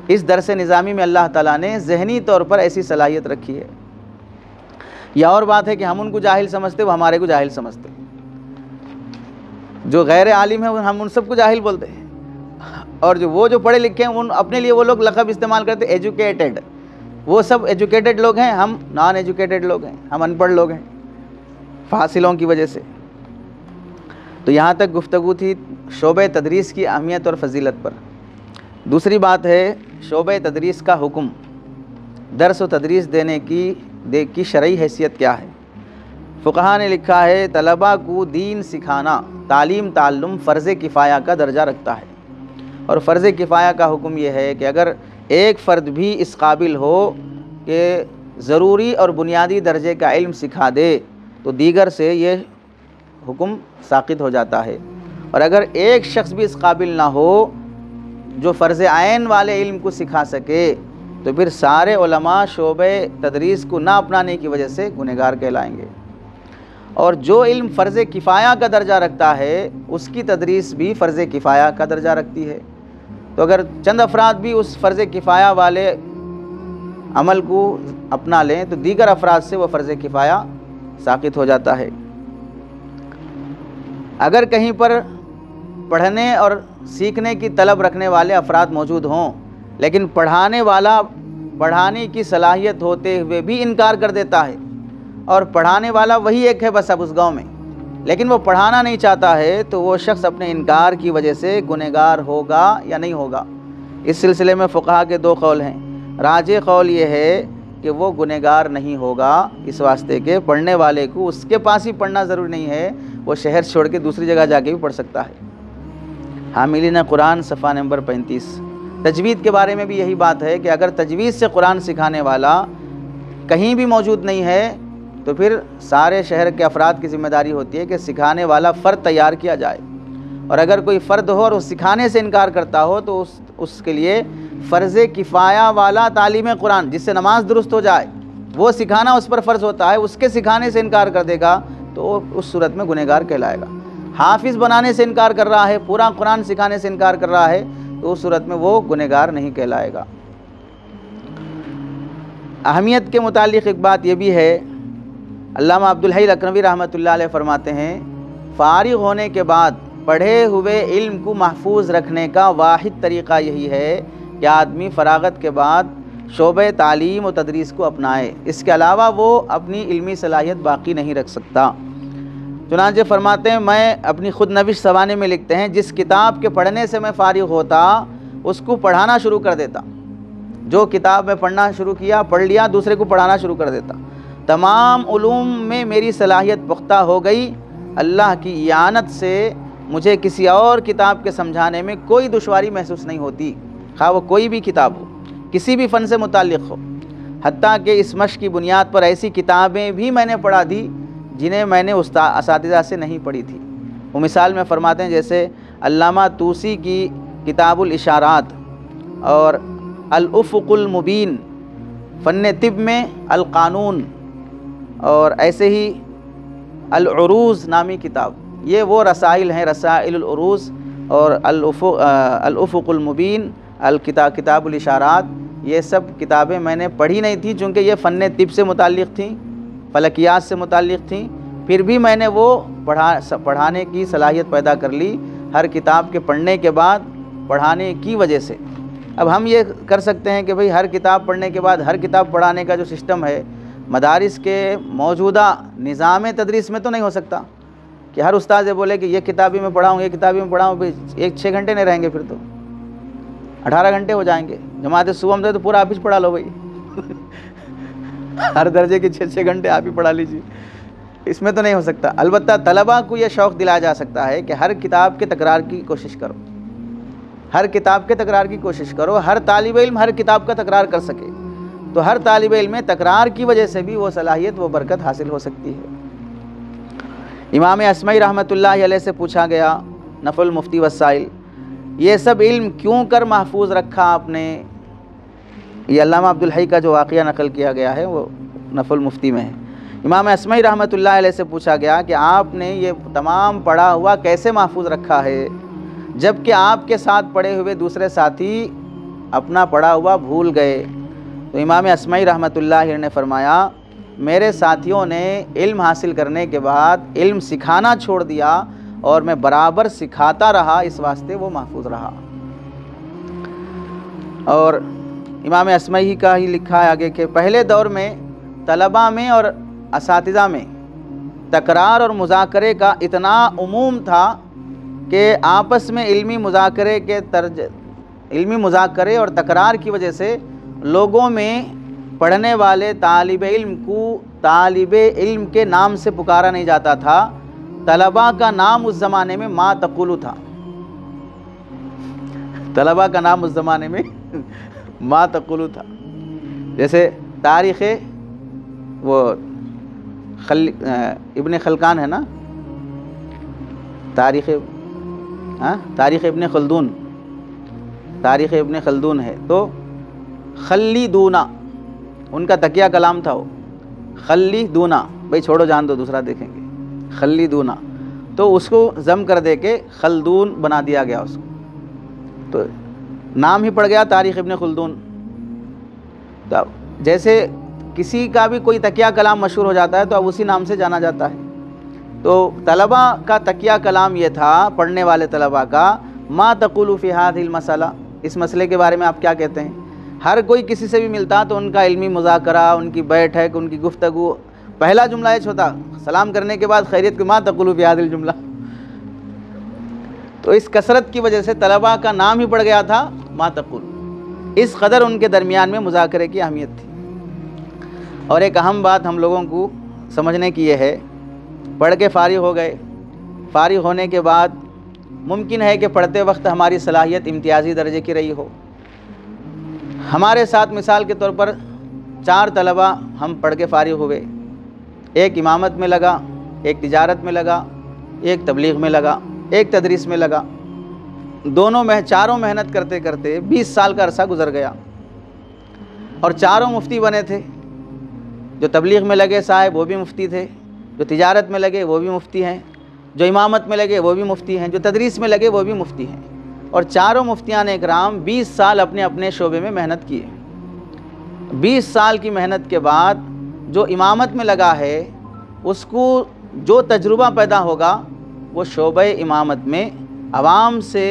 اس درس نظامی میں اللہ تعالیٰ نے ذہنی طور پر ایسی صلاحیت رکھی ہے۔ یہ اور بات ہے کہ ہم ان کو جاہل سمجھتے، وہ ہمارے کو جاہل سمجھتے۔ جو غیر عالم ہیں ہم ان سب کو جاہل بولتے ہیں، اور وہ جو پڑھے لکھے ہیں ان اپنے لیے وہ لوگ لقب استعمال کرتے ایجوکیٹڈ۔ وہ سب ایجوکیٹڈ لوگ ہیں، ہم نان ایجوکیٹڈ لوگ ہیں، ہم ان پڑھ لوگ ہیں فاصلوں کی وجہ سے۔ تو یہاں تک گفتگو تھی شعبہ تدریس کی اہمیت اور فضیلت پر۔ دوسری بات ہے شعبہ تدریس کا حکم، درس و تدریس دینے کی شرعی حیثیت کیا ہے؟ فقہا نے لکھا ہے طلباء کو دین سکھانا، تعلیم تعلم فرض کفایہ کا درجہ رکھتا ہے، اور فرض کفایہ کا حکم یہ ہے کہ اگر ایک فرد بھی اس قابل ہو کہ ضروری اور بنیادی درجے کا علم سکھا دے تو دیگر سے یہ حکم ساقط ہو جاتا ہے، اور اگر ایک شخص بھی اس قابل نہ ہو جو فرض عین والے علم کو سکھا سکے تو پھر سارے علماء شعبہ تدریس کو نہ اپنانے کی وجہ سے گنہگار کہلائیں گے۔ اور جو علم فرض کفایہ کا درجہ رکھتا ہے اس کی تدریس بھی فرض کفایہ کا درجہ رکھتی ہے، تو اگر چند افراد بھی اس فرض کفایہ والے عمل کو اپنا لیں تو دیگر افراد سے وہ فرض کفایہ ساقط ہو جاتا ہے۔ اگر کہیں پر پڑھنے اور سیکھنے کی طلب رکھنے والے افراد موجود ہوں لیکن پڑھانے والا پڑھانے کی صلاحیت ہوتے ہوئے بھی انکار کر دیتا ہے، اور پڑھانے والا وہی ایک ہے بس اب اس گاؤں میں، لیکن وہ پڑھانا نہیں چاہتا ہے، تو وہ شخص اپنے انکار کی وجہ سے گنہگار ہوگا یا نہیں ہوگا؟ اس سلسلے میں فقہا کے دو قول ہیں۔ راجح قول یہ ہے کہ وہ گنہگار نہیں ہوگا، اس واسطے کہ پڑھنے والے کو اس کے پاس ہی پڑھنا ضروری نہیں ہے، وہ شہر چھوڑ کے دوسری جگہ جا کے بھی پڑھ سکتا ہے۔ حاملین قرآن صفحہ نمبر 35۔ تجوید کے بارے میں بھی یہی بات ہے کہ اگر تجوید سے قرآن سکھانے والا کہیں بھی موجود نہیں ہے تو پھر سارے شہر کے افراد کی ذمہ داری ہوتی ہے کہ سکھانے والا فرد تیار کیا جائے، اور اگر کوئی فرد ہو اور وہ سکھانے سے انکار کرتا ہو تو اس کے لیے فرض کفایہ والا تعلیم قرآن جس سے نماز درست ہو جائے وہ سکھانا اس پر فرض ہوتا ہے، اس کے سکھانے سے انکار کر دے گا تو اس صورت میں گنہگار کہلائے گا۔ حافظ بنانے سے انکار کر رہا ہے، پورا قرآن سکھانے سے انکار کر رہا ہے تو اس صورت میں وہ گنہگار نہیں کہلائے گا۔ اہمیت کے متعلق ایک بات یہ بھی ہے، علامہ عبدالحی الاکرمی رحمۃ اللہ علیہ فرماتے ہیں فارغ ہونے کے بعد پڑھے ہوئے علم کو محفوظ رکھنے کا واحد طریقہ یہی ہے کہ آدمی فراغت کے بعد شعبہ تعلیم و تدریس کو اپنائے، اس کے علاوہ وہ اپنی علمی صلاحیت باقی نہیں رکھ سکتا۔ چنانچہ فرماتے ہیں میں اپنی خود نوشت سوانح میں لکھتے ہیں جس کتاب کے پڑھنے سے میں فارغ ہوتا اس کو پڑھانا شروع کر دیتا، جو کتاب میں پڑھنا شروع کیا پڑھ لیا دوسرے کو پڑھانا شروع کر دیتا، تمام علوم میں میری صلاحیت پختہ ہو گئی، اللہ کی اعانت سے مجھے کسی اور کتاب کے سمجھانے میں کوئی دشواری محسوس نہیں ہوتی، خواہ وہ کوئی بھی کتاب ہو، کسی بھی فن سے متعلق ہو، حتیٰ کہ اس مشق کی بنیاد پر ایسی کتابیں بھی میں نے پڑھا دی جنہیں میں نے اساتذہ سے نہیں پڑھی تھی۔ وہ مثال میں فرماتے ہیں جیسے علامہ طوسی کی کتاب الاشارات اور الافق المبین، فن طب میں القانون، اور ایسے ہی العروض نامی کتاب، یہ وہ رسائل ہیں، رسائل العروض اور الافق المبین، کتاب الاشارات، یہ سب کتابیں میں نے پڑھی نہیں تھیں چونکہ یہ فن طب سے متعلق تھیں، فلکیات سے متعلق تھیں، پھر بھی میں نے وہ پڑھانے کی صلاحیت پیدا کر لی ہر کتاب کے پڑھنے کے بعد پڑھانے کی وجہ سے۔ اب ہم یہ کر سکتے ہیں کہ بھئی ہر کتاب پڑھنے کے بعد ہر کتاب پڑھانے کا جو سسٹم ہے مدارس کے موجودہ نظام تدریس میں تو نہیں ہو سکتا کہ ہر استاد بولے کہ یہ کتابی میں پڑھاؤں یہ کتابی میں پڑھاؤں، پھر 6 گھنٹے نہیں رہیں گے، پھر تو 18 گھنٹے ہو جائیں گے۔ جماعت صبح میں تو پورا آپ ہی پڑھا لو بھائی، ہر درجے کے 6 گھنٹے آپ ہی پڑھا لیجیے، اس میں تو نہیں ہو سکتا۔ البتہ طلباء کو یہ شوق دلایا جا سکتا ہے کہ ہر کتاب کے تکرار کی کوشش کرو، ہر کتاب کے تکرار کی کوشش کرو، ہر طالب علم ہر کتاب کا تکرار کر سکے، تو ہر طالب علم میں تکرار کی وجہ سے بھی وہ صلاحیت وہ برکت حاصل ہو سکتی ہے۔ امام اصمعی رحمۃ اللہ علیہ سے پوچھا گیا نفع المفتی والسائل یہ سب علم کیوں کر محفوظ رکھا آپ نے؟ یہ علامہ عبدالحی کا جو واقعہ نقل کیا گیا ہے وہ نفع المفتی میں ہے۔ امام اصمعی رحمۃ اللہ علیہ سے پوچھا گیا کہ آپ نے یہ تمام پڑھا ہوا کیسے محفوظ رکھا ہے، جب کہ آپ کے ساتھ پڑھے ہوئے دوسرے ساتھی اپنا پڑھا ہوا بھول گئے؟ تو امام اصمعی رحمۃ اللہ علیہ نے فرمایا میرے ساتھیوں نے علم حاصل کرنے کے بعد علم سکھانا چھوڑ دیا اور میں برابر سکھاتا رہا، اس واسطے وہ محفوظ رہا۔ اور امام اصمعی کا ہی لکھا ہے آگے کہ پہلے دور میں طلباء میں اور اساتذہ میں تکرار اور مذاکرے کا اتنا عموم تھا کہ آپس میں علمی مذاکرے اور تکرار کی وجہ سے لوگوں میں پڑھنے والے طالب علم کو طالب علم کے نام سے پکارا نہیں جاتا تھا، طلباء کا نام اس زمانے میں ما تقولو تھا، طلباء کا نام اس زمانے میں ما تقولو تھا۔ جیسے تاریخ وہ ابن خلکان ہے نا، تاریخ ابن خلدون، تاریخ ابن خلدون ہے، تو خلی دونا ان کا تکیہ کلام تھا، وہ خلی دونا، بھئی چھوڑو جان دو دوسرا دیکھیں گے، خلی دونا، تو اس کو ضم کر دے کے خلدون بنا دیا گیا اس کو، تو نام ہی پڑ گیا تاریخ ابن خلدون۔ تو جیسے کسی کا بھی کوئی تکیہ کلام مشہور ہو جاتا ہے تو اب اسی نام سے جانا جاتا ہے، تو طلباء کا تکیہ کلام یہ تھا، پڑھنے والے طلباء کا، ما تقول فی هذه المسئلہ، اس مسئلے کے بارے میں آپ کیا کہتے ہیں؟ ہر کوئی کسی سے بھی ملتا تو ان کا علمی مذاکرہ، ان کی بیٹھک، ان کی گفتگو، پہلا جملہ یہ ہوتا سلام کرنے کے بعد خیریت کو ما تقول فی هذه الجملہ۔ تو اس کثرت کی وجہ سے طلباء کا نام ہی پڑ گیا تھا ما تقول، اس قدر ان کے درمیان میں مذاکرے کی اہمیت تھی۔ اور ایک اہم بات ہم لوگوں کو سمجھنے کی یہ ہے، پڑھ کے فارغ ہو گئے، فارغ ہونے کے بعد ممکن ہے کہ پڑھتے وقت ہماری صلاحیت امتیازی درجے کی رہی ہو۔ ہمارے ساتھ مثال کے طور پر 4 طلباء ہم پڑھ کے فارغ ہوئے، ایک امامت میں لگا، ایک تجارت میں لگا، ایک تبلیغ میں لگا، ایک تدریس میں لگا، چاروں محنت کرتے کرتے 20 سال کا عرصہ گزر گیا، اور چاروں مفتی بنے تھے۔ جو تبلیغ میں لگے صاحب وہ بھی مفتی تھے، جو تجارت میں لگے وہ بھی مفتی ہیں، جو امامت میں لگے وہ بھی مفتی ہیں، جو تدریس میں لگے وہ بھی مفتی ہیں، اور چاروں مفتیان اکرام 20 سال اپنے اپنے شعبے میں محنت کیے۔ 20 سال کی محنت کے بعد جو امامت میں لگا ہے اس کو جو تجربہ پیدا ہوگا وہ شعبہ امامت میں عوام سے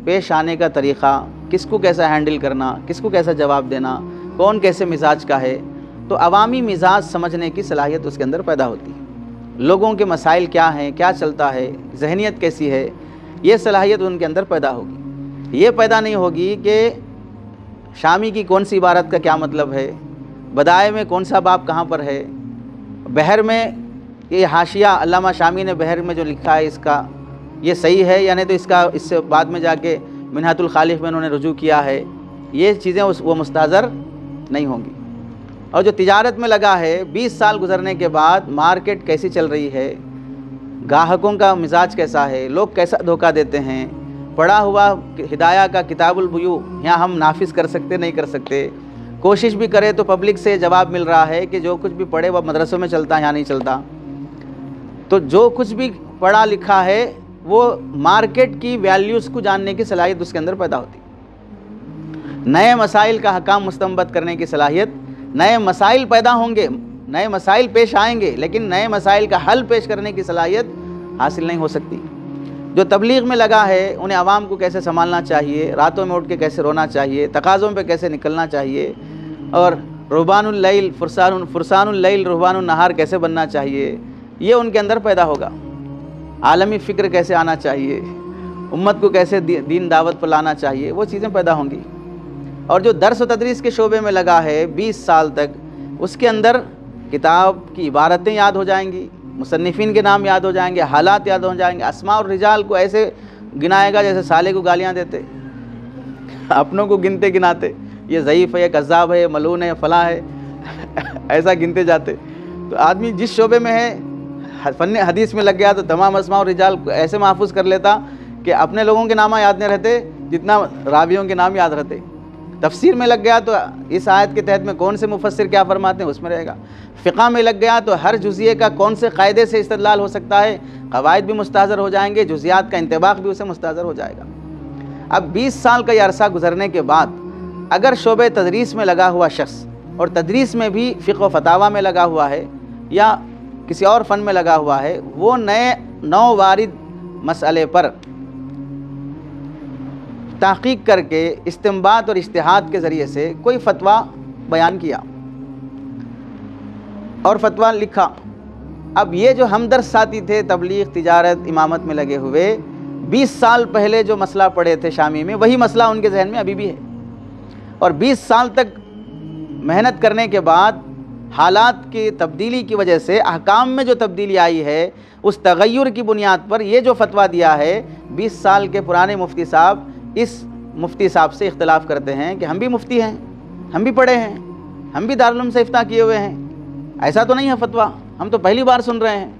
پیش آنے کا طریقہ، کس کو کیسا ہینڈل کرنا، کس کو کیسا جواب دینا، کون کیسے مزاج کا ہے، تو عوامی مزاج سمجھنے کی صلاحیت اس کے اندر پیدا ہوتی ہے۔ لوگوں کے مسائل کیا ہیں، کیا چلتا ہے، ذہنیت کیسی ہے، یہ صلاحیت ان کے اندر پیدا ہوگی۔ یہ پیدا نہیں ہوگی کہ شامی کی کون سی عبارت کا کیا مطلب ہے، بدائے میں کون سا باب کہاں پر ہے، بحر میں یہ حاشیہ علامہ شامی نے بحر میں جو لکھا ہے اس کا یہ صحیح ہے یا نہیں، تو اس سے بعد میں جا کے منہاۃ الخالق میں انہوں نے رجوع کیا ہے، یہ چیزیں وہ مستحضر نہیں ہوں گی۔ اور جو تجارت میں لگا ہے 20 سال گزرنے کے بعد مارکیٹ کیسی چل رہی ہے، گاہکوں کا مزاج کیسا ہے، لوگ کیسا دھوکہ دیتے ہیں، پڑھا ہوا ہدایہ کا کتاب البیوع یہاں ہم نافذ کر سکتے نہیں کر سکتے، کوشش بھی کرے تو پبلک سے جواب مل رہا ہے کہ جو کچھ بھی پڑھے وہ مدرسوں میں چلتا ہے یہاں نہیں چلتا۔ تو جو کچھ بھی پڑھا لکھا ہے وہ مارکیٹ کی ویلیوز کو جاننے کی صلاحیت اس کے اندر پیدا ہوتی، نئے مسائل کا حکام مستنبط کرنے کی صلاحیت، نئے مسائل پیدا ہوں گے، نئے مسائل پیش آئیں گے، لیکن نئے مسائل کا حل پیش کرنے کی صلاحیت حاصل نہیں ہو سکتی۔ جو تبلیغ میں لگا ہے انہیں عوام کو کیسے سنبھالنا چاہیے، راتوں میں اٹھ کے کیسے رونا چاہیے، تقاضوں پہ کیسے نکلنا چاہیے، اور رہبان اللیل فرسان اللیل رہبان النہار کیسے بننا چاہیے، یہ ان کے اندر پیدا ہوگا۔ عالمی فکر کیسے آنا چاہیے، امت کو کیسے دین دعوت پر لانا چاہیے، وہ چیزیں پیدا ہوں گی۔ اور جو درس و تدریس کے شعبے میں لگا ہے 20 سال تک، اس کے اندر کتاب کی عبارتیں یاد ہو جائیں گی، مصنفین کے نام یاد ہو جائیں گے، حالات یاد ہو جائیں گے، اسماء اور رجال کو ایسے گنائے گا جیسے سالے کو گالیاں دیتے، اپنوں کو گنتے گناتے، یہ ضعیف ہے، یہ کذاب ہے، یہ ملعون ہے، فلاں ہے، ایسا گنتے جاتے۔ تو آدمی جس شعبے میں ہے، فن حدیث میں لگ گیا تو تمام اسماء اور رجال ایسے محفوظ کر لیتا کہ اپنے لوگوں کے نام یاد نہیں رہتے جتنا راویوں کے نام یاد رہتے. تفسیر میں لگ گیا تو اس آیت کے تحت میں کون سے مفسر کیا فرماتے ہیں اس میں رہے گا. فقہ میں لگ گیا تو ہر جزیے کا کون سے قاعدے سے استدلال ہو سکتا ہے، قواعد بھی مستحضر ہو جائیں گے، جزیات کا انطباق بھی اسے مستحضر ہو جائے گا. اب 20 سال کا یہ عرصہ گزرنے کے بعد اگر شعبہ تدریس میں لگا ہوا شخص اور تدریس میں بھی فقہ و فتاویٰ میں لگا ہوا ہے یا کسی اور فن میں لگا ہوا ہے، وہ نو وارد مسئلے پر تحقیق کر کے استنباط اور اجتہاد کے ذریعے سے کوئی فتویٰ بیان کیا اور فتویٰ لکھا. اب یہ جو ہمدرد ساتھی تھے تبلیغ، تجارت، امامت میں لگے ہوئے، 20 سال پہلے جو مسئلہ پڑھے تھے شامی میں، وہی مسئلہ ان کے ذہن میں ابھی بھی ہے. اور 20 سال تک محنت کرنے کے بعد حالات کی تبدیلی کی وجہ سے احکام میں جو تبدیلی آئی ہے، اس تغیر کی بنیاد پر یہ جو فتویٰ دیا ہے، 20 سال کے پرانے مفتی صاحب اس مفتی صاحب سے اختلاف کرتے ہیں کہ ہم بھی مفتی ہیں، ہم بھی پڑھے ہیں، ہم بھی دارالعلوم سے افتاء کیے ہوئے ہیں، ایسا تو نہیں ہے فتویٰ، ہم تو پہلی بار سن رہے ہیں.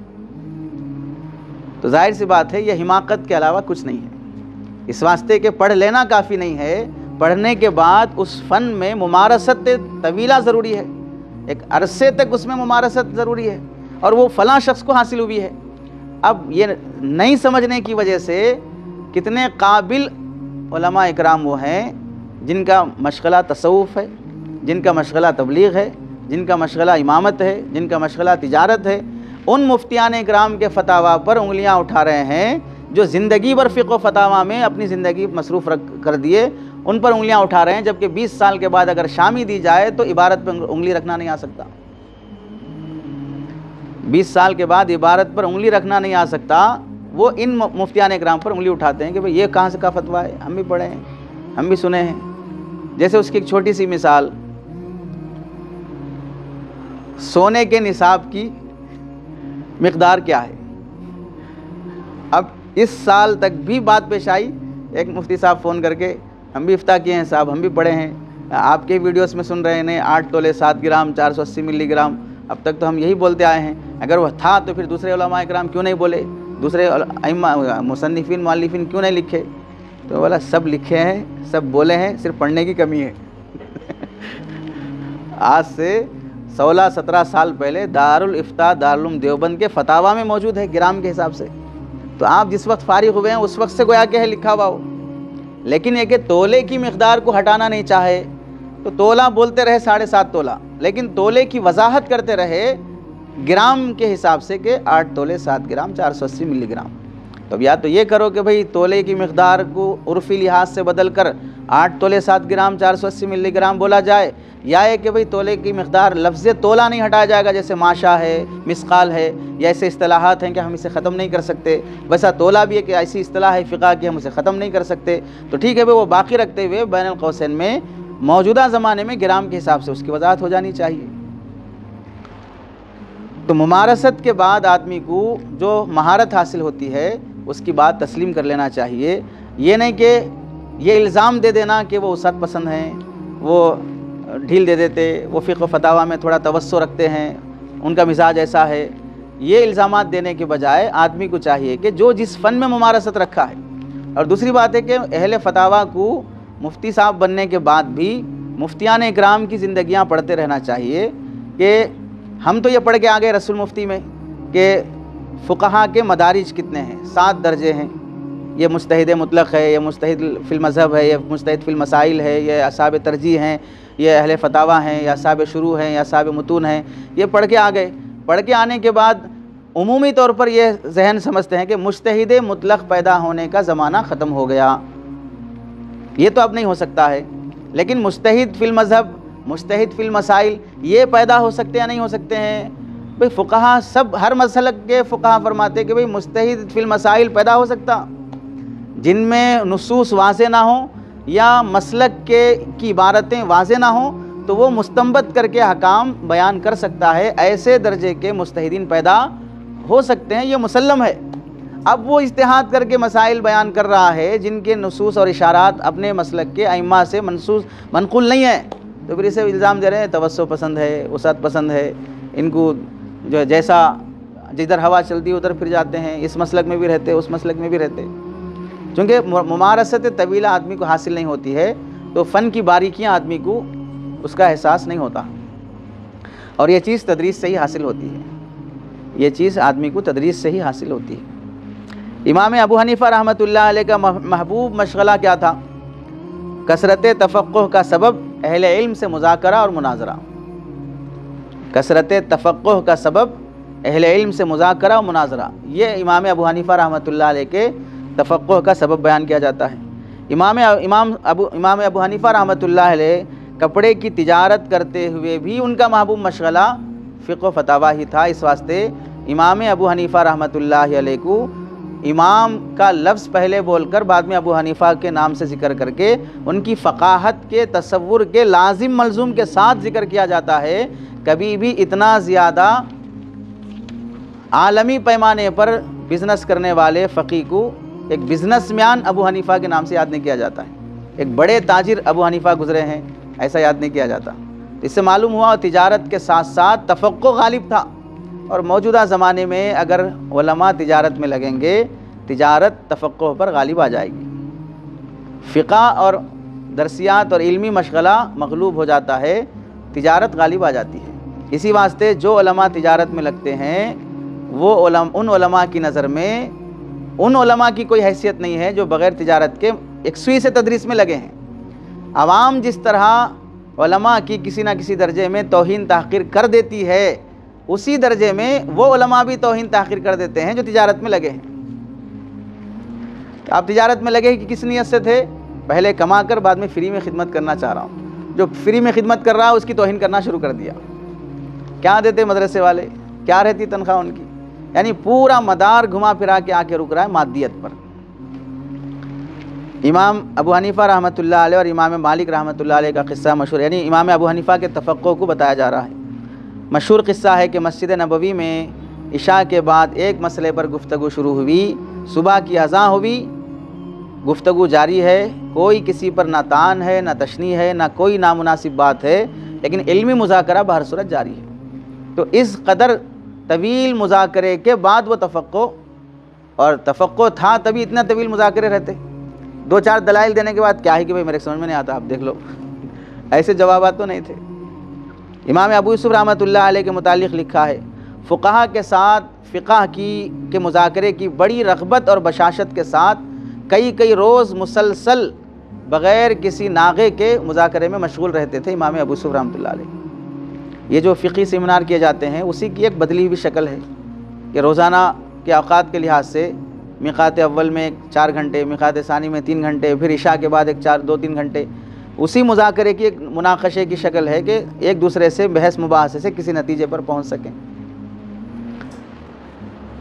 تو ظاہر سی بات ہے یہ حماقت کے علاوہ کچھ نہیں ہے. اس واسطے کہ پڑھ لینا کافی نہیں ہے، پڑھنے کے بعد اس فن میں ممارست طویلہ ضروری ہے، ایک عرصے تک اس میں ممارست ضروری ہے، اور وہ فلاں شخص کو حاصل ہوئی ہے. اب یہ نہیں سمجھنے کی وجہ سے کتنے قابل علماء اکرام وہ ہیں جن کا مشغلہ تصوف ہے، جن کا مشغلہ تبلیغ ہے، جن کا مشغلہ امامت ہے، جن کا مشغلہ تجارت ہے، ان مفتیان اکرام کے فتاویٰ پر انگلیاں اٹھا رہے ہیں جو زندگی بھر فقہ و فتاویٰ میں اپنی زندگی مصروف کر دیے، ان پر انگلیاں اٹھا رہے ہیں، جبکہ 20 سال کے بعد اگر شامی دی جائے تو عبارت پر انگلی رکھنا نہیں آ سکتا. 20 سال کے بعد عبارت پر انگلی رکھنا نہیں آ سکتا. وہ ان مفتیان اکرام پر انگلی اٹھاتے ہیں کہ بھئی یہ کہاں سے کا فتویٰ ہے، ہم بھی پڑھے ہیں، ہم بھی سنے ہیں. جیسے اس کی ایک چھوٹی سی مثال، سونے کے نصاب کی مقدار کیا ہے. اب اس سال تک بھی بات پیش آئی، ایک مفتی صاحب فون کر کے ہم بھی افتاء کیے ہیں صاحب، ہم بھی پڑھے ہیں، آپ کے ویڈیوز میں سن رہے ہیں 8 تولے 7 گرام 480 ملی گرام، اب تک تو ہم یہی بولتے آئے ہیں، اگر وہ تھا تو پھر دوسرے علماء اکرام کیوں نہیں بولے، دوسرے مصنفین مؤلفین کیوں نہیں لکھے. تو بولا سب لکھے ہیں، سب بولے ہیں، صرف پڑھنے کی کمی ہے. آج سے 16-17 سال پہلے دارالفتاء دارالعلوم دیوبند کے فتاویٰ میں موجود ہے گرام کے حساب سے. تو آپ جس وقت فارغ ہوئے ہیں اس وقت سے گویا کہ ہے لکھا ہوا ہو. لیکن یہ کہ تولے کی مقدار کو ہٹانا نہیں چاہے تو تولہ بولتے رہے 7.5 تولہ، لیکن تولے کی وضاحت کرتے رہے گرام کے حساب سے کہ 8 تولے 7 گرام 480 ملی گرام. تو اب یا تو یہ کرو کہ بھئی تولے کی مقدار کو عرفی لحاظ سے بدل کر 8 تولے 7 گرام 480 ملی گرام بولا جائے، یا یہ کہ بھئی تولے کی مقدار لفظ تولہ نہیں ہٹایا جائے گا، جیسے ماشا ہے، مسقال ہے، یا ایسے اصطلاحات ہیں کہ ہم اسے ختم نہیں کر سکتے. ویسا تولہ بھی ہے کہ ایسی اصطلاح ہے فقہ کی ہم اسے ختم نہیں کر سکتے. تو ٹھیک ہے بھئی وہ باقی رکھتے ہوئے بین القوسین میں موجودہ زمانے میں گرام کے حساب سے اس کی وضاحت ہو جانی چاہیے. تو ممارست کے بعد آدمی کو جو مہارت حاصل ہوتی ہے اس کی بات تسلیم کر لینا چاہیے. یہ نہیں کہ یہ الزام دے دینا کہ وہ وسعت پسند ہیں، وہ ڈھیل دے دیتے، وہ فقہ و فتاویٰ میں تھوڑا توسع رکھتے ہیں، ان کا مزاج ایسا ہے. یہ الزامات دینے کے بجائے آدمی کو چاہیے کہ جو جس فن میں ممارست رکھا ہے. اور دوسری بات ہے کہ اہل فتاویٰ کو مفتی صاحب بننے کے بعد بھی مفتیان اکرام کی زندگیاں پڑھتے رہنا چاہیے. کہ ہم تو یہ پڑھ کے آگے رسول مفتی میں کہ فقہا کے مدارج کتنے ہیں، 7 درجے ہیں. یہ مجتہد مطلق ہے، یہ مجتہد فی المذہب ہے، یہ مجتہد فی المسائل ہے، یہ اصحاب ترجیح ہیں، یہ اہل فتاویٰ ہیں، یا اصحاب شروع ہیں، یا اصحاب متون ہیں. یہ پڑھ کے آ گئے. پڑھ کے آنے کے بعد عمومی طور پر یہ ذہن سمجھتے ہیں کہ مجتہد مطلق پیدا ہونے کا زمانہ ختم ہو گیا، یہ تو اب نہیں ہو سکتا ہے. لیکن مجتہد فی المذہب، مجتہد فی المسائل یہ پیدا ہو سکتے یا نہیں ہو سکتے ہیں. بھئی فقہا سب ہر مسلک کے فقہا فرماتے کہ بھئی مجتہد فی المسائل پیدا ہو سکتا جن میں نصوص واضح نہ ہوں یا مسلک کی عبارتیں واضح نہ ہوں تو وہ مستنبط کر کے حکام بیان کر سکتا ہے. ایسے درجے کے مجتہدین پیدا ہو سکتے ہیں، یہ مسلم ہے. اب وہ اجتہاد کر کے مسائل بیان کر رہا ہے جن کے نصوص اور اشارات اپنے مسلک کے ائمہ سے منقول نہیں ہیں، تو پھر اسے الزام دے رہے ہیں توسع پسند ہے، وسعت پسند ہے. ان کو جو ہے جیسا جدھر ہوا چلتی ہے ادھر پھر جاتے ہیں، اس مسلک میں بھی رہتے اس مسلک میں بھی رہتے. چونکہ ممارست طویلہ آدمی کو حاصل نہیں ہوتی ہے تو فن کی باریکیاں آدمی کو اس کا احساس نہیں ہوتا، اور یہ چیز تدریس سے ہی حاصل ہوتی ہے، یہ چیز آدمی کو تدریس سے ہی حاصل ہوتی ہے۔ امام ابو حنیفہ رحمۃ اللہ علیہ کا محبوب مشغلہ کیا تھا؟ کثرت تفقہ کا سبب اہل علم سے مذاکرہ اور مناظرہ۔ کثرت تفقہ کا سبب اہل علم سے مذاکرہ اور مناظرہ، یہ امام ابو حنیفہ رحمۃ اللہ علیہ کے تفقہ کا سبب بیان کیا جاتا ہے۔ امام ابو حنیفہ رحمۃ اللہ علیہ کپڑے کی تجارت کرتے ہوئے بھی ان کا محبوب مشغلہ فقہ و فتاوی ہی تھا، اس واسطے امام ابو حنیفہ رحمۃ اللہ علیہ کو امام کا لفظ پہلے بول کر بعد میں ابو حنیفہ کے نام سے ذکر کر کے ان کی فقاہت کے تصور کے لازم ملزوم کے ساتھ ذکر کیا جاتا ہے۔ کبھی بھی اتنا زیادہ عالمی پیمانے پر بزنس کرنے والے فقیہ کو ایک بزنس مین ابو حنیفہ کے نام سے یاد نہیں کیا جاتا ہے، ایک بڑے تاجر ابو حنیفہ گزرے ہیں ایسا یاد نہیں کیا جاتا۔ اس سے معلوم ہوا تجارت کے ساتھ ساتھ تفقہ غالب تھا، اور موجودہ زمانے میں اگر علماء تجارت میں لگیں گے تجارت تفقہ پر غالب آ جائے گی، فقہ اور درسیات اور علمی مشغلہ مغلوب ہو جاتا ہے، تجارت غالب آ جاتی ہے۔ اسی واسطے جو علماء تجارت میں لگتے ہیں وہ ان علماء کی نظر میں ان علماء کی کوئی حیثیت نہیں ہے جو بغیر تجارت کے یکسوئی سے تدریس میں لگے ہیں۔ عوام جس طرح علماء کی کسی نہ کسی درجے میں توہین تحقیر کر دیتی ہے، اسی درجے میں وہ علماء بھی توہین تحقیر کر دیتے ہیں جو تجارت میں لگے ہیں۔ آپ تجارت میں لگے کہ کس نیت سے تھے؟ پہلے کما کر بعد میں فری میں خدمت کرنا چاہ رہا ہوں۔ جو فری میں خدمت کر رہا ہے اس کی توہین کرنا شروع کر دیا۔ کیا دیتے مدرسے والے؟ کیا رہتی تنخواہ ان کی؟ یعنی پورا مدار گھما پھرا کے آ کے رک رہا ہے مادیت پر۔ امام ابو حنیفہ رحمۃ اللہ علیہ اور امام مالک رحمۃ اللہ علیہ کا قصہ مشہور، یعنی امام ابو حنیفہ کے تفقہ کو بتایا جا رہا ہے۔ مشہور قصہ ہے کہ مسجد نبوی میں عشاء کے بعد ایک مسئلے پر گفتگو شروع ہوئی، صبح کی اذان ہوئی، گفتگو جاری ہے، کوئی کسی پر نہ تان ہے نہ تشنیع ہے نہ کوئی نامناسب بات ہے، لیکن علمی مذاکرہ بہر صورت جاری ہے۔ تو اس قدر طویل مذاکرے کے بعد وہ تفقہ، اور تفقہ تھا تبھی اتنا طویل مذاکرے رہتے، دو چار دلائل دینے کے بعد کیا ہے کہ بھائی میرے سمجھ میں نہیں آتا، آپ دیکھ لو، ایسے جوابات تو نہیں تھے۔ امام ابو یوسف رحمۃ اللہ علیہ کے متعلق لکھا ہے، فقہا کے ساتھ فقہ کے مذاکرے کی بڑی رغبت اور بشاشت کے ساتھ کئی روز مسلسل بغیر کسی ناغے کے مذاکرے میں مشغول رہتے تھے امام ابو یوسف رحمۃ اللہ علیہ۔ یہ جو فقہی سیمینار کیے جاتے ہیں اسی کی ایک بدلی ہوئی شکل ہے کہ روزانہ کے اوقات کے لحاظ سے میقات اول میں 4 گھنٹے، میقات ثانی میں 3 گھنٹے، پھر عشاء کے بعد 2-3 گھنٹے، اسی مذاکرے کی ایک مناقشے کی شکل ہے کہ ایک دوسرے سے بحث مباحثے سے کسی نتیجے پر پہنچ سکیں۔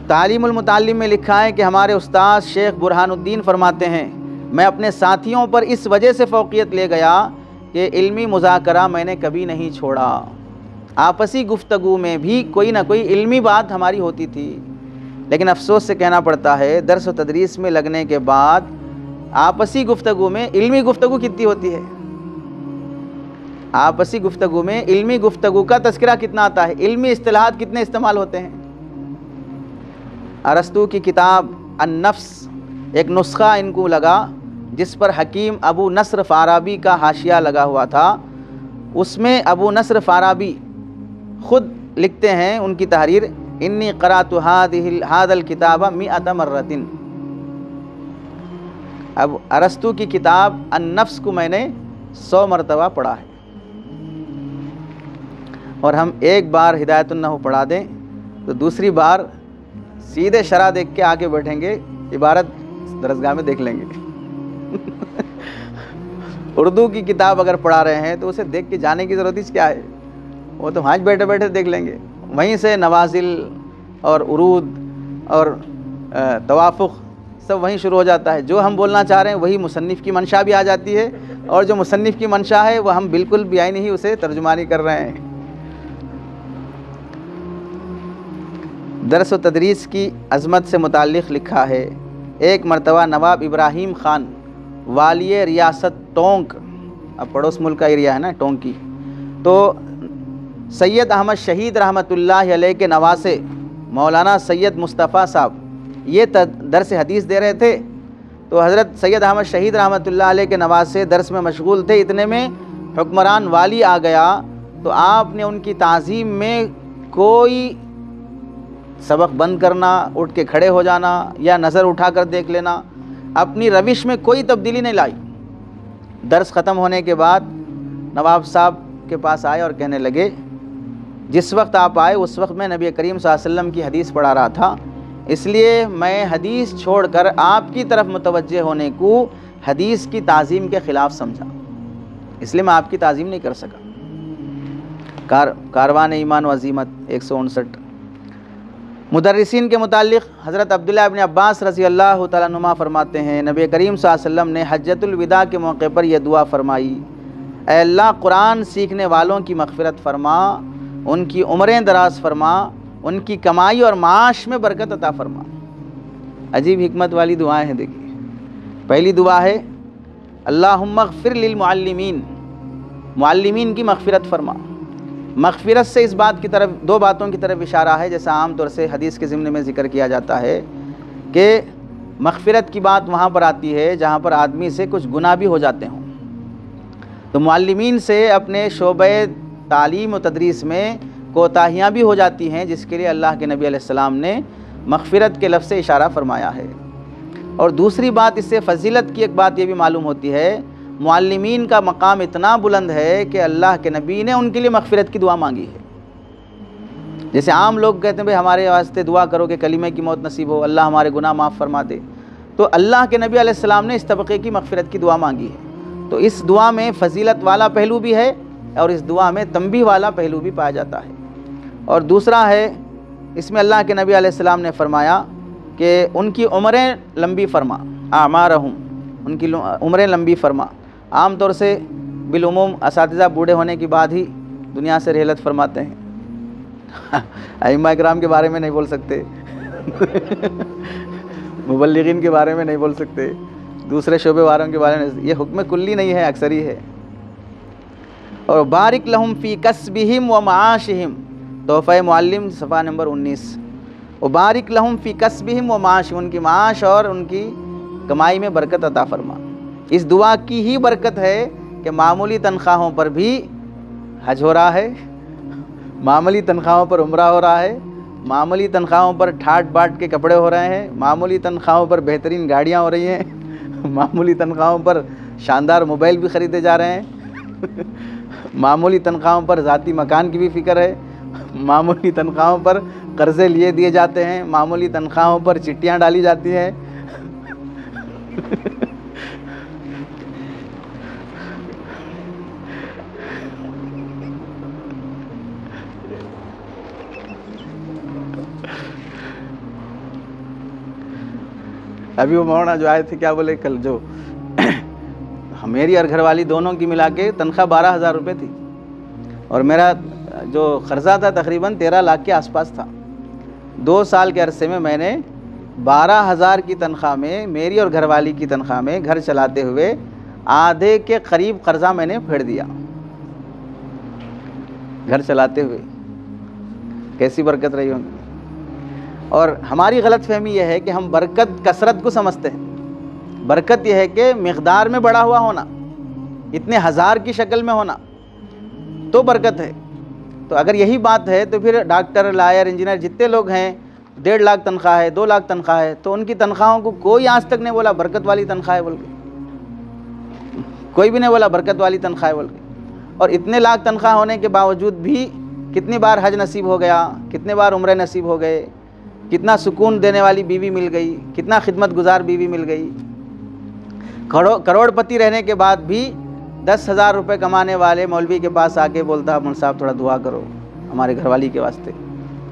تعلیم المتعلم میں لکھا ہے کہ ہمارے استاد شیخ برہان الدین فرماتے ہیں، میں اپنے ساتھیوں پر اس وجہ سے فوقیت لے گیا کہ علمی مذاکرہ میں نے کبھی نہیں چھوڑا۔ آپسی گفتگو میں بھی کوئی نہ کوئی علمی بات ہماری ہوتی تھی، لیکن افسوس سے کہنا پڑتا ہے درس و تدریس میں لگنے کے بعد آپسی گفتگو میں علمی گفتگو کتنی ہوتی ہے؟ آپسی گفتگو میں علمی گفتگو کا تذکرہ کتنا آتا ہے؟ علمی اصطلاحات کتنے استعمال ہوتے ہیں؟ ارسطو کی کتاب النفس ایک نسخہ ان کو لگا جس پر حکیم ابو نصر فارابی کا حاشیہ لگا ہوا تھا، اس میں ابو نصر فارابی خود لکھتے ہیں ان کی تحریر، انی قرأت هذا الکتاب 100 مرۃ، اب ارسطو کی کتاب النفس کو میں نے 100 مرتبہ پڑھا ہے۔ اور ہم ایک بار ہدایت النحو پڑھا دیں تو دوسری بار سیدھے شرح دیکھ کے آگے بیٹھیں گے، عبارت درسگاہ میں دیکھ لیں گے۔ اردو کی کتاب اگر پڑھا رہے ہیں تو اسے دیکھ کے جانے کی ضرورت کیا ہے؟ وہ تو ہاں بیٹھے بیٹھے دیکھ لیں گے، وہیں سے نوازل اور عروض اور توافق سب وہیں شروع ہو جاتا ہے۔ جو ہم بولنا چاہ رہے ہیں وہی مصنف کی منشا بھی آ جاتی ہے، اور جو مصنف کی منشا ہے وہ ہم بالکل بھی آئی نہیں اسے ترجمانی کر رہے ہیں۔ درس و تدریس کی عظمت سے متعلق لکھا ہے، ایک مرتبہ نواب ابراہیم خان والی ریاست ٹونک، اب پڑوس ملک کا ایریا ہے نا ٹونک کی، تو سید احمد شہید رحمۃ اللہ علیہ کے نواسے مولانا سید مصطفیٰ صاحب یہ درس حدیث دے رہے تھے، تو تو حضرت سید احمد شہید رحمۃ اللہ علیہ کے نواسے درس میں مشغول تھے، اتنے میں حکمران والی آ گیا، تو آپ نے ان کی تعظیم میں کوئی سبق بند کرنا، اٹھ کے کھڑے ہو جانا یا نظر اٹھا کر دیکھ لینا، اپنی روش میں کوئی تبدیلی نہیں لائی۔ درس ختم ہونے کے بعد نواب صاحب کے پاس آئے اور کہنے لگے جس وقت آپ آئے اس وقت میں نبی کریم صلی اللہ علیہ وسلم کی حدیث پڑھا رہا تھا، اس لیے میں حدیث چھوڑ کر آپ کی طرف متوجہ ہونے کو حدیث کی تعظیم کے خلاف سمجھا، اس لیے میں آپ کی تعظیم نہیں کر سکا۔ کاروان ایمان و عزیمت 159۔ مدرسین کے متعلق حضرت عبداللہ ابن عباس رضی اللہ تعالیٰ عنہما فرماتے ہیں نبی کریم صلی اللہ علیہ وسلم نے حجۃ الوداع کے موقع پر یہ دعا فرمائی، اے اللہ قرآن سیکھنے والوں کی مغفرت فرما، ان کی عمریں دراز فرما، ان کی کمائی اور معاش میں برکت عطا فرما۔ عجیب حکمت والی دعائیں ہیں۔ دیکھیے پہلی دعا ہے اللہم اغفر للمعلمین، معلمین کی مغفرت فرما۔ مغفرت سے اس بات کی طرف، دو باتوں کی طرف اشارہ ہے، جیسا عام طور سے حدیث کے ضمن میں ذکر کیا جاتا ہے کہ مغفرت کی بات وہاں پر آتی ہے جہاں پر آدمی سے کچھ گناہ بھی ہو جاتے ہوں، تو معلمین سے اپنے شعبہ تعلیم و تدریس میں کوتاہیاں بھی ہو جاتی ہیں، جس کے لیے اللہ کے نبی علیہ السلام نے مغفرت کے لفظ سے اشارہ فرمایا ہے۔ اور دوسری بات اس سے فضیلت کی ایک بات یہ بھی معلوم ہوتی ہے، معلمین کا مقام اتنا بلند ہے کہ اللہ کے نبی نے ان کے لیے مغفرت کی دعا مانگی ہے۔ جیسے عام لوگ کہتے ہیں بھئی ہمارے واسطے دعا کرو کہ کلمے کی موت نصیب ہو، اللہ ہمارے گناہ معاف فرما دے، تو اللہ کے نبی علیہ السلام نے اس طبقے کی مغفرت کی دعا مانگی ہے۔ تو اس دعا میں فضیلت والا پہلو بھی ہے اور اس دعا میں تنبیہ والا پہلو بھی پایا جاتا ہے۔ اور دوسرا ہے اس میں اللہ کے نبی علیہ السلام نے فرمایا کہ ان کی عمریں لمبی فرما، اعمارہم، ان کی عمریں لمبی فرما۔ عام طور سے بالعموم اساتذہ بوڑھے ہونے کے بعد ہی دنیا سے رحلت فرماتے ہیں۔ ائمہ اکرام کے بارے میں نہیں بول سکتے، مبلغین کے بارے میں نہیں بول سکتے، دوسرے شعبے والوں کے بارے میں، یہ حکم کلی نہیں ہے، اکثری ہے۔ اور بارک لہم فی کسبہم و معاشہم، تحفہ معلم صفحہ نمبر 19۔ وبارک لہم فی کسبہم و معاشہم، ان کی معاش اور ان کی کمائی میں برکت عطا فرما۔ اس دعا کی ہی برکت ہے کہ معمولی تنخواہوں پر بھی حج ہو رہا ہے، معمولی تنخواہوں پر عمرہ ہو رہا ہے، معمولی تنخواہوں پر ٹھاٹ باٹ کے کپڑے ہو رہے ہیں، معمولی تنخواہوں پر بہترین گاڑیاں ہو رہی ہیں، معمولی تنخواہوں پر شاندار موبائل بھی خریدے جا رہے ہیں، معمولی تنخواہوں پر ذاتی مکان کی بھی فکر ہے، معمولی تنخواہوں پر قرضے لیے دیے جاتے ہیں، معمولی تنخواہوں پر چٹیاں ڈالی جاتی ہیں۔ ابھی وہ مولانا جو آئے تھے کیا بولے کل، جو میری اور گھر والی دونوں کی ملا کے تنخواہ 12,000 روپے تھی اور میرا جو قرضہ تھا تقریباً 13 لاکھ کے آس پاس تھا۔ 2 سال کے عرصے میں میں نے 12,000 کی تنخواہ میں، میری اور گھر والی کی تنخواہ میں گھر چلاتے ہوئے آدھے کے قریب قرضہ میں نے پھیڑ دیا، گھر چلاتے ہوئے۔ کیسی برکت رہی ہوگی۔ اور ہماری غلط فہمی یہ ہے کہ ہم برکت کثرت کو سمجھتے ہیں، برکت یہ ہے کہ مقدار میں بڑا ہوا ہونا، اتنے ہزار کی شکل میں ہونا تو برکت ہے۔ تو اگر یہی بات ہے تو پھر ڈاکٹر، لائر، انجینئر جتنے لوگ ہیں 1.5 لاکھ تنخواہ ہے، 2 لاکھ تنخواہ ہے، تو ان کی تنخواہوں کو کوئی آج تک نہیں بولا برکت والی تنخواہ ہے بول کے، کوئی بھی نہیں بولا برکت والی تنخواہ ہے بول کے۔ اور اتنے لاکھ تنخواہ ہونے کے باوجود بھی کتنی بار حج نصیب ہو گیا، کتنے بار عمرے نصیب ہو گئے، کتنا سکون دینے والی بیوی مل گئی، کتنا خدمت گزار بیوی مل گئی۔ کروڑ پتی رہنے کے بعد بھی 10,000 روپے کمانے والے مولوی کے پاس آ کے بولتا مول صاحب تھوڑا دعا کرو ہمارے گھر والی کے واسطے،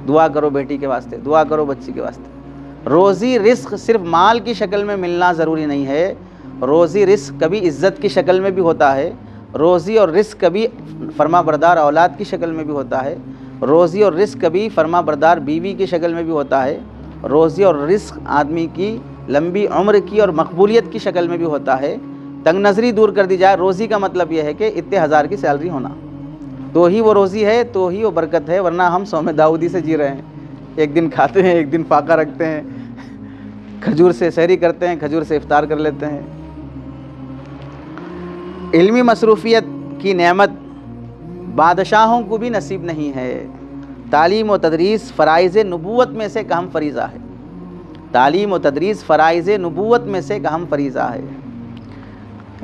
دعا کرو بیٹی کے واسطے، دعا کرو بچی کے واسطے۔ روزی رزق صرف مال کی شکل میں ملنا ضروری نہیں ہے، روزی رزق کبھی عزت کی شکل میں بھی ہوتا ہے، روزی اور رزق کبھی فرما بردار اولاد کی شکل میں بھی ہوتا ہے، روزی اور رزق کبھی فرما بردار بیوی کی شکل میں بھی ہوتا ہے، روزی اور رزق آدمی کی لمبی عمر کی اور مقبولیت کی شکل میں بھی ہوتا ہے۔ تنگ نظری دور کر دی جائے، روزی کا مطلب یہ ہے کہ اتنے ہزار کی سیلری ہونا، تو ہی وہ روزی ہے، تو ہی وہ برکت ہے، ورنہ ہم صوم داؤدی سے جی رہے ہیں، ایک دن کھاتے ہیں، ایک دن فاقہ رکھتے ہیں، کھجور سے سحری کرتے ہیں، کھجور سے افطار کر لیتے ہیں۔ علمی مصروفیت کی نعمت بادشاہوں کو بھی نصیب نہیں ہے۔ تعلیم و تدریس فرائض نبوت میں سے اہم فریضہ ہے۔ تعلیم و تدریس فرائض نبوت میں سے اہم فریضہ ہے۔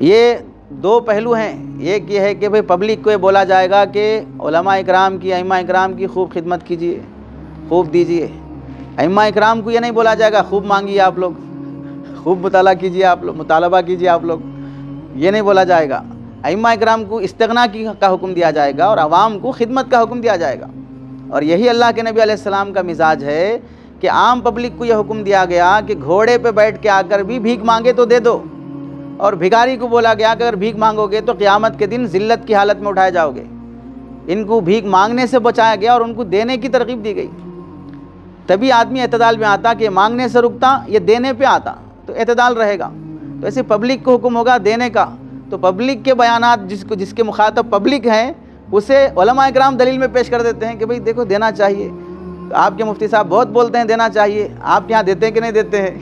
یہ دو پہلو ہیں، ایک یہ ہے کہ بھئی پبلک کو یہ بولا جائے گا کہ علماء اکرام کی، ائمہ اکرام کی خوب خدمت کیجئے، خوب دیجئے۔ ائمہ اکرام کو یہ نہیں بولا جائے گا خوب مانگیے آپ لوگ، خوب مطالعہ کیجئے آپ لوگ، مطالبہ کیجئے آپ لوگ، یہ نہیں بولا جائے گا۔ ائمہ اکرام کو استغنا کا حکم دیا جائے گا اور عوام کو خدمت کا حکم دیا جائے گا۔ اور یہی اللہ کے نبی علیہ السلام کا مزاج ہے کہ عام پبلک کو یہ حکم دیا گیا کہ گھوڑے پہ بیٹھ کے آ کر بھی بھیک مانگے تو دے دو، اور بھکاری کو بولا گیا کہ اگر بھیک مانگو گے تو قیامت کے دن ذلت کی حالت میں اٹھائے جاؤ گے۔ ان کو بھیک مانگنے سے بچایا گیا اور ان کو دینے کی ترغیب دی گئی۔ تبھی آدمی اعتدال میں آتا کہ مانگنے سے رکتا، یہ دینے پہ آتا تو اعتدال رہے گا۔ تو ایسے پبلک کو حکم ہوگا دینے کا، تو پبلک کے بیانات جس کے مخاطب پبلک ہیں اسے علماء اکرام دلیل میں پیش کر دیتے ہیں کہ بھئی دیکھو دینا چاہیے۔ آپ کے مفتی صاحب بہت بولتے ہیں دینا چاہیے، آپ کے یہاں دیتے ہیں کہ نہیں دیتے ہیں؟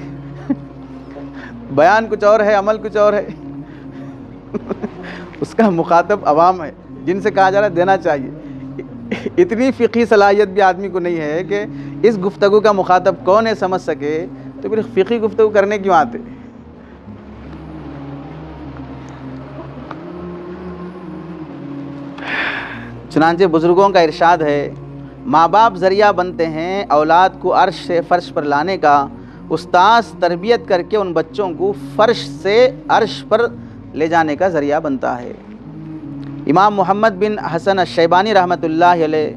بیان کچھ اور ہے، عمل کچھ اور ہے۔ اس کا مخاطب عوام ہے جن سے کہا جا رہا ہے دینا چاہیے۔ اتنی فقہی صلاحیت بھی آدمی کو نہیں ہے کہ اس گفتگو کا مخاطب کون ہے سمجھ سکے، تو پھر فقہی گفتگو کرنے کیوں آتے؟ چنانچہ بزرگوں کا ارشاد ہے، ماں باپ ذریعہ بنتے ہیں اولاد کو عرش سے فرش پر لانے کا، استاذ تربیت کر کے ان بچوں کو فرش سے عرش پر لے جانے کا ذریعہ بنتا ہے۔ امام محمد بن حسن الشیبانی رحمۃ اللہ علیہ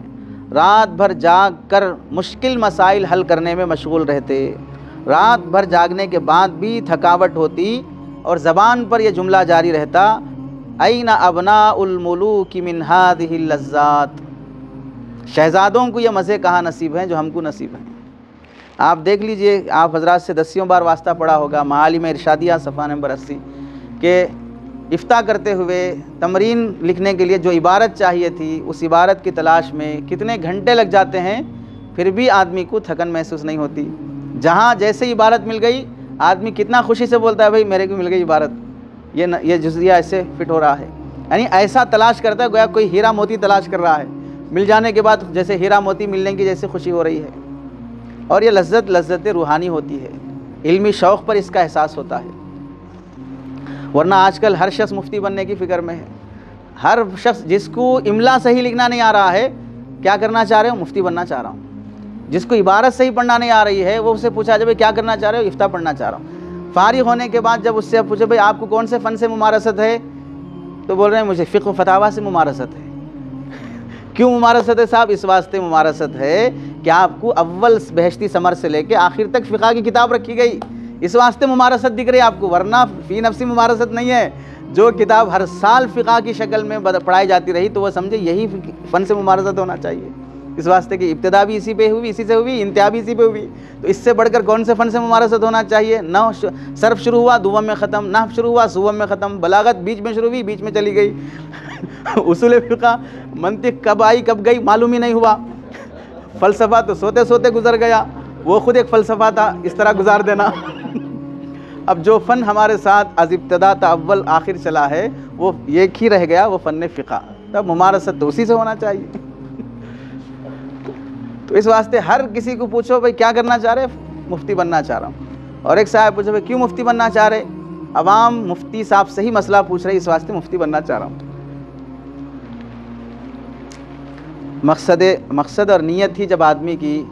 رات بھر جاگ کر مشکل مسائل حل کرنے میں مشغول رہتے۔ رات بھر جاگنے کے بعد بھی تھکاوٹ ہوتی اور زبان پر یہ جملہ جاری رہتا، این ابناء الملوک من هذه اللذات، شہزادوں کو یہ مزے کہاں نصیب ہیں جو ہم کو نصیب ہیں۔ آپ دیکھ لیجئے، آپ حضرات سے دسیوں بار واسطہ پڑا ہوگا معالم ارشادیہ صفحہ نمبر 80 کہ افتاء کرتے ہوئے تمرین لکھنے کے لیے جو عبارت چاہیے تھی اس عبارت کی تلاش میں کتنے گھنٹے لگ جاتے ہیں، پھر بھی آدمی کو تھکن محسوس نہیں ہوتی۔ جہاں جیسے عبارت مل گئی آدمی کتنا خوشی سے بولتا ہے بھئی میرے کو مل گئی عبارت، یہ جزیہ ایسے فٹ ہو رہا ہے، یعنی ایسا تلاش کرتا ہے گویا کوئی ہیرا موتی تلاش کر رہا ہے، مل جانے کے بعد جیسے ہیرا موتی ملنے کی جیسے خوشی ہو رہی ہے۔ اور یہ لذت روحانی ہوتی ہے، علمی شوق پر اس کا احساس ہوتا ہے۔ ورنہ آج کل ہر شخص مفتی بننے کی فکر میں ہے۔ ہر شخص جس کو املا صحیح لکھنا نہیں آ رہا ہے، کیا کرنا چاہ رہے ہو؟ مفتی بننا چاہ رہا ہوں۔ جس کو عبارت صحیح پڑھنا نہیں آ رہی ہے وہ اسے پوچھا جائے کیا کرنا چاہ رہے ہو؟ افتاء پڑھنا چاہ رہا ہوں۔ فارغ ہونے کے بعد جب اس سے پوچھے بھئی آپ کو کون سے فن سے ممارست ہے، تو بول رہے ہیں مجھے فقہ و فتاویٰ سے ممارست ہے۔ کیوں ممارست ہے صاحب؟ اس واسطے ممارست ہے کہ آپ کو اول بہشتی ثمر سے لے کے آخر تک فقہ کی کتاب رکھی گئی، اس واسطے ممارست دکھ رہی ہے آپ کو، ورنہ فی نفسی ممارست نہیں ہے۔ جو کتاب ہر سال فقہ کی شکل میں پڑھائی جاتی رہی تو وہ سمجھے یہی فن سے ممارست ہونا چاہیے، اس واسطے کہ ابتدا بھی اسی پہ ہوئی، اسی سے ہوئی، انتہا بھی اسی پہ ہوئی، تو اس سے بڑھ کر کون سے فن سے ممارست ہونا چاہیے؟ نحو صرف شروع ہوا دوم میں ختم، نحو شروع ہوا سوم میں ختم، بلاغت بیچ میں شروع ہوئی بیچ میں چلی گئی، اصول فقہ منطق کب آئی کب گئی معلوم ہی نہیں ہوا، فلسفہ تو سوتے سوتے گزر گیا، وہ خود ایک فلسفہ تھا، اس طرح گزار دینا۔ اب جو فن ہمارے ساتھ از ابتدا تا اول آخر چلا ہے وہ ایک ہی رہ گیا، وہ فن فقہ، تب ممارست تو اسی سے ہونا چاہیے۔ تو اس واسطے ہر کسی کو پوچھو بھئی کیا کرنا چاہ رہے؟ مفتی بننا چاہ رہا ہوں۔ اور ایک صاحب پوچھو بھئی کیوں مفتی بننا چاہ رہے؟ عوام مفتی صاحب صحیح مسئلہ پوچھ رہے، اس واسطے مفتی بننا چاہ رہا ہوں۔ مقصد اور نیت ہی جب آدمی کی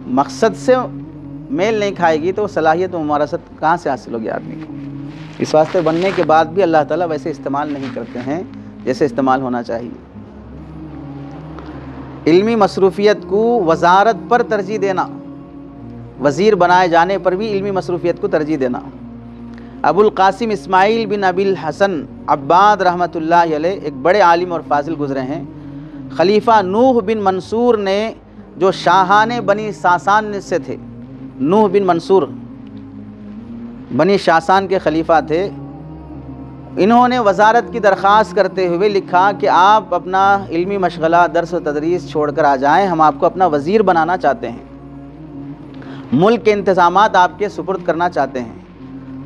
مقصد سے میل نہیں کھائے گی تو صلاحیت و ممارست کہاں سے حاصل ہوگی آدمی کو؟ اس واسطے بننے کے بعد بھی اللہ تعالیٰ ویسے استعمال نہیں کرتے ہیں جیسے استعمال ہونا چاہیے۔ علمی مصروفیت کو وزارت پر ترجیح دینا، وزیر بنائے جانے پر بھی علمی مصروفیت کو ترجیح دینا۔ ابو القاسم اسماعیل بن ابی الحسن عباد رحمۃ اللہ علیہ ایک بڑے عالم اور فاضل گزرے ہیں۔ خلیفہ نوح بن منصور نے جو شاہان بنی ساسان سے تھے، نوح بن منصور بنی شاسان کے خلیفہ تھے، انہوں نے وزارت کی درخواست کرتے ہوئے لکھا کہ آپ اپنا علمی مشغلہ درس و تدریس چھوڑ کر آ جائیں، ہم آپ کو اپنا وزیر بنانا چاہتے ہیں۔ ملک کے انتظامات آپ کے سپرد کرنا چاہتے ہیں۔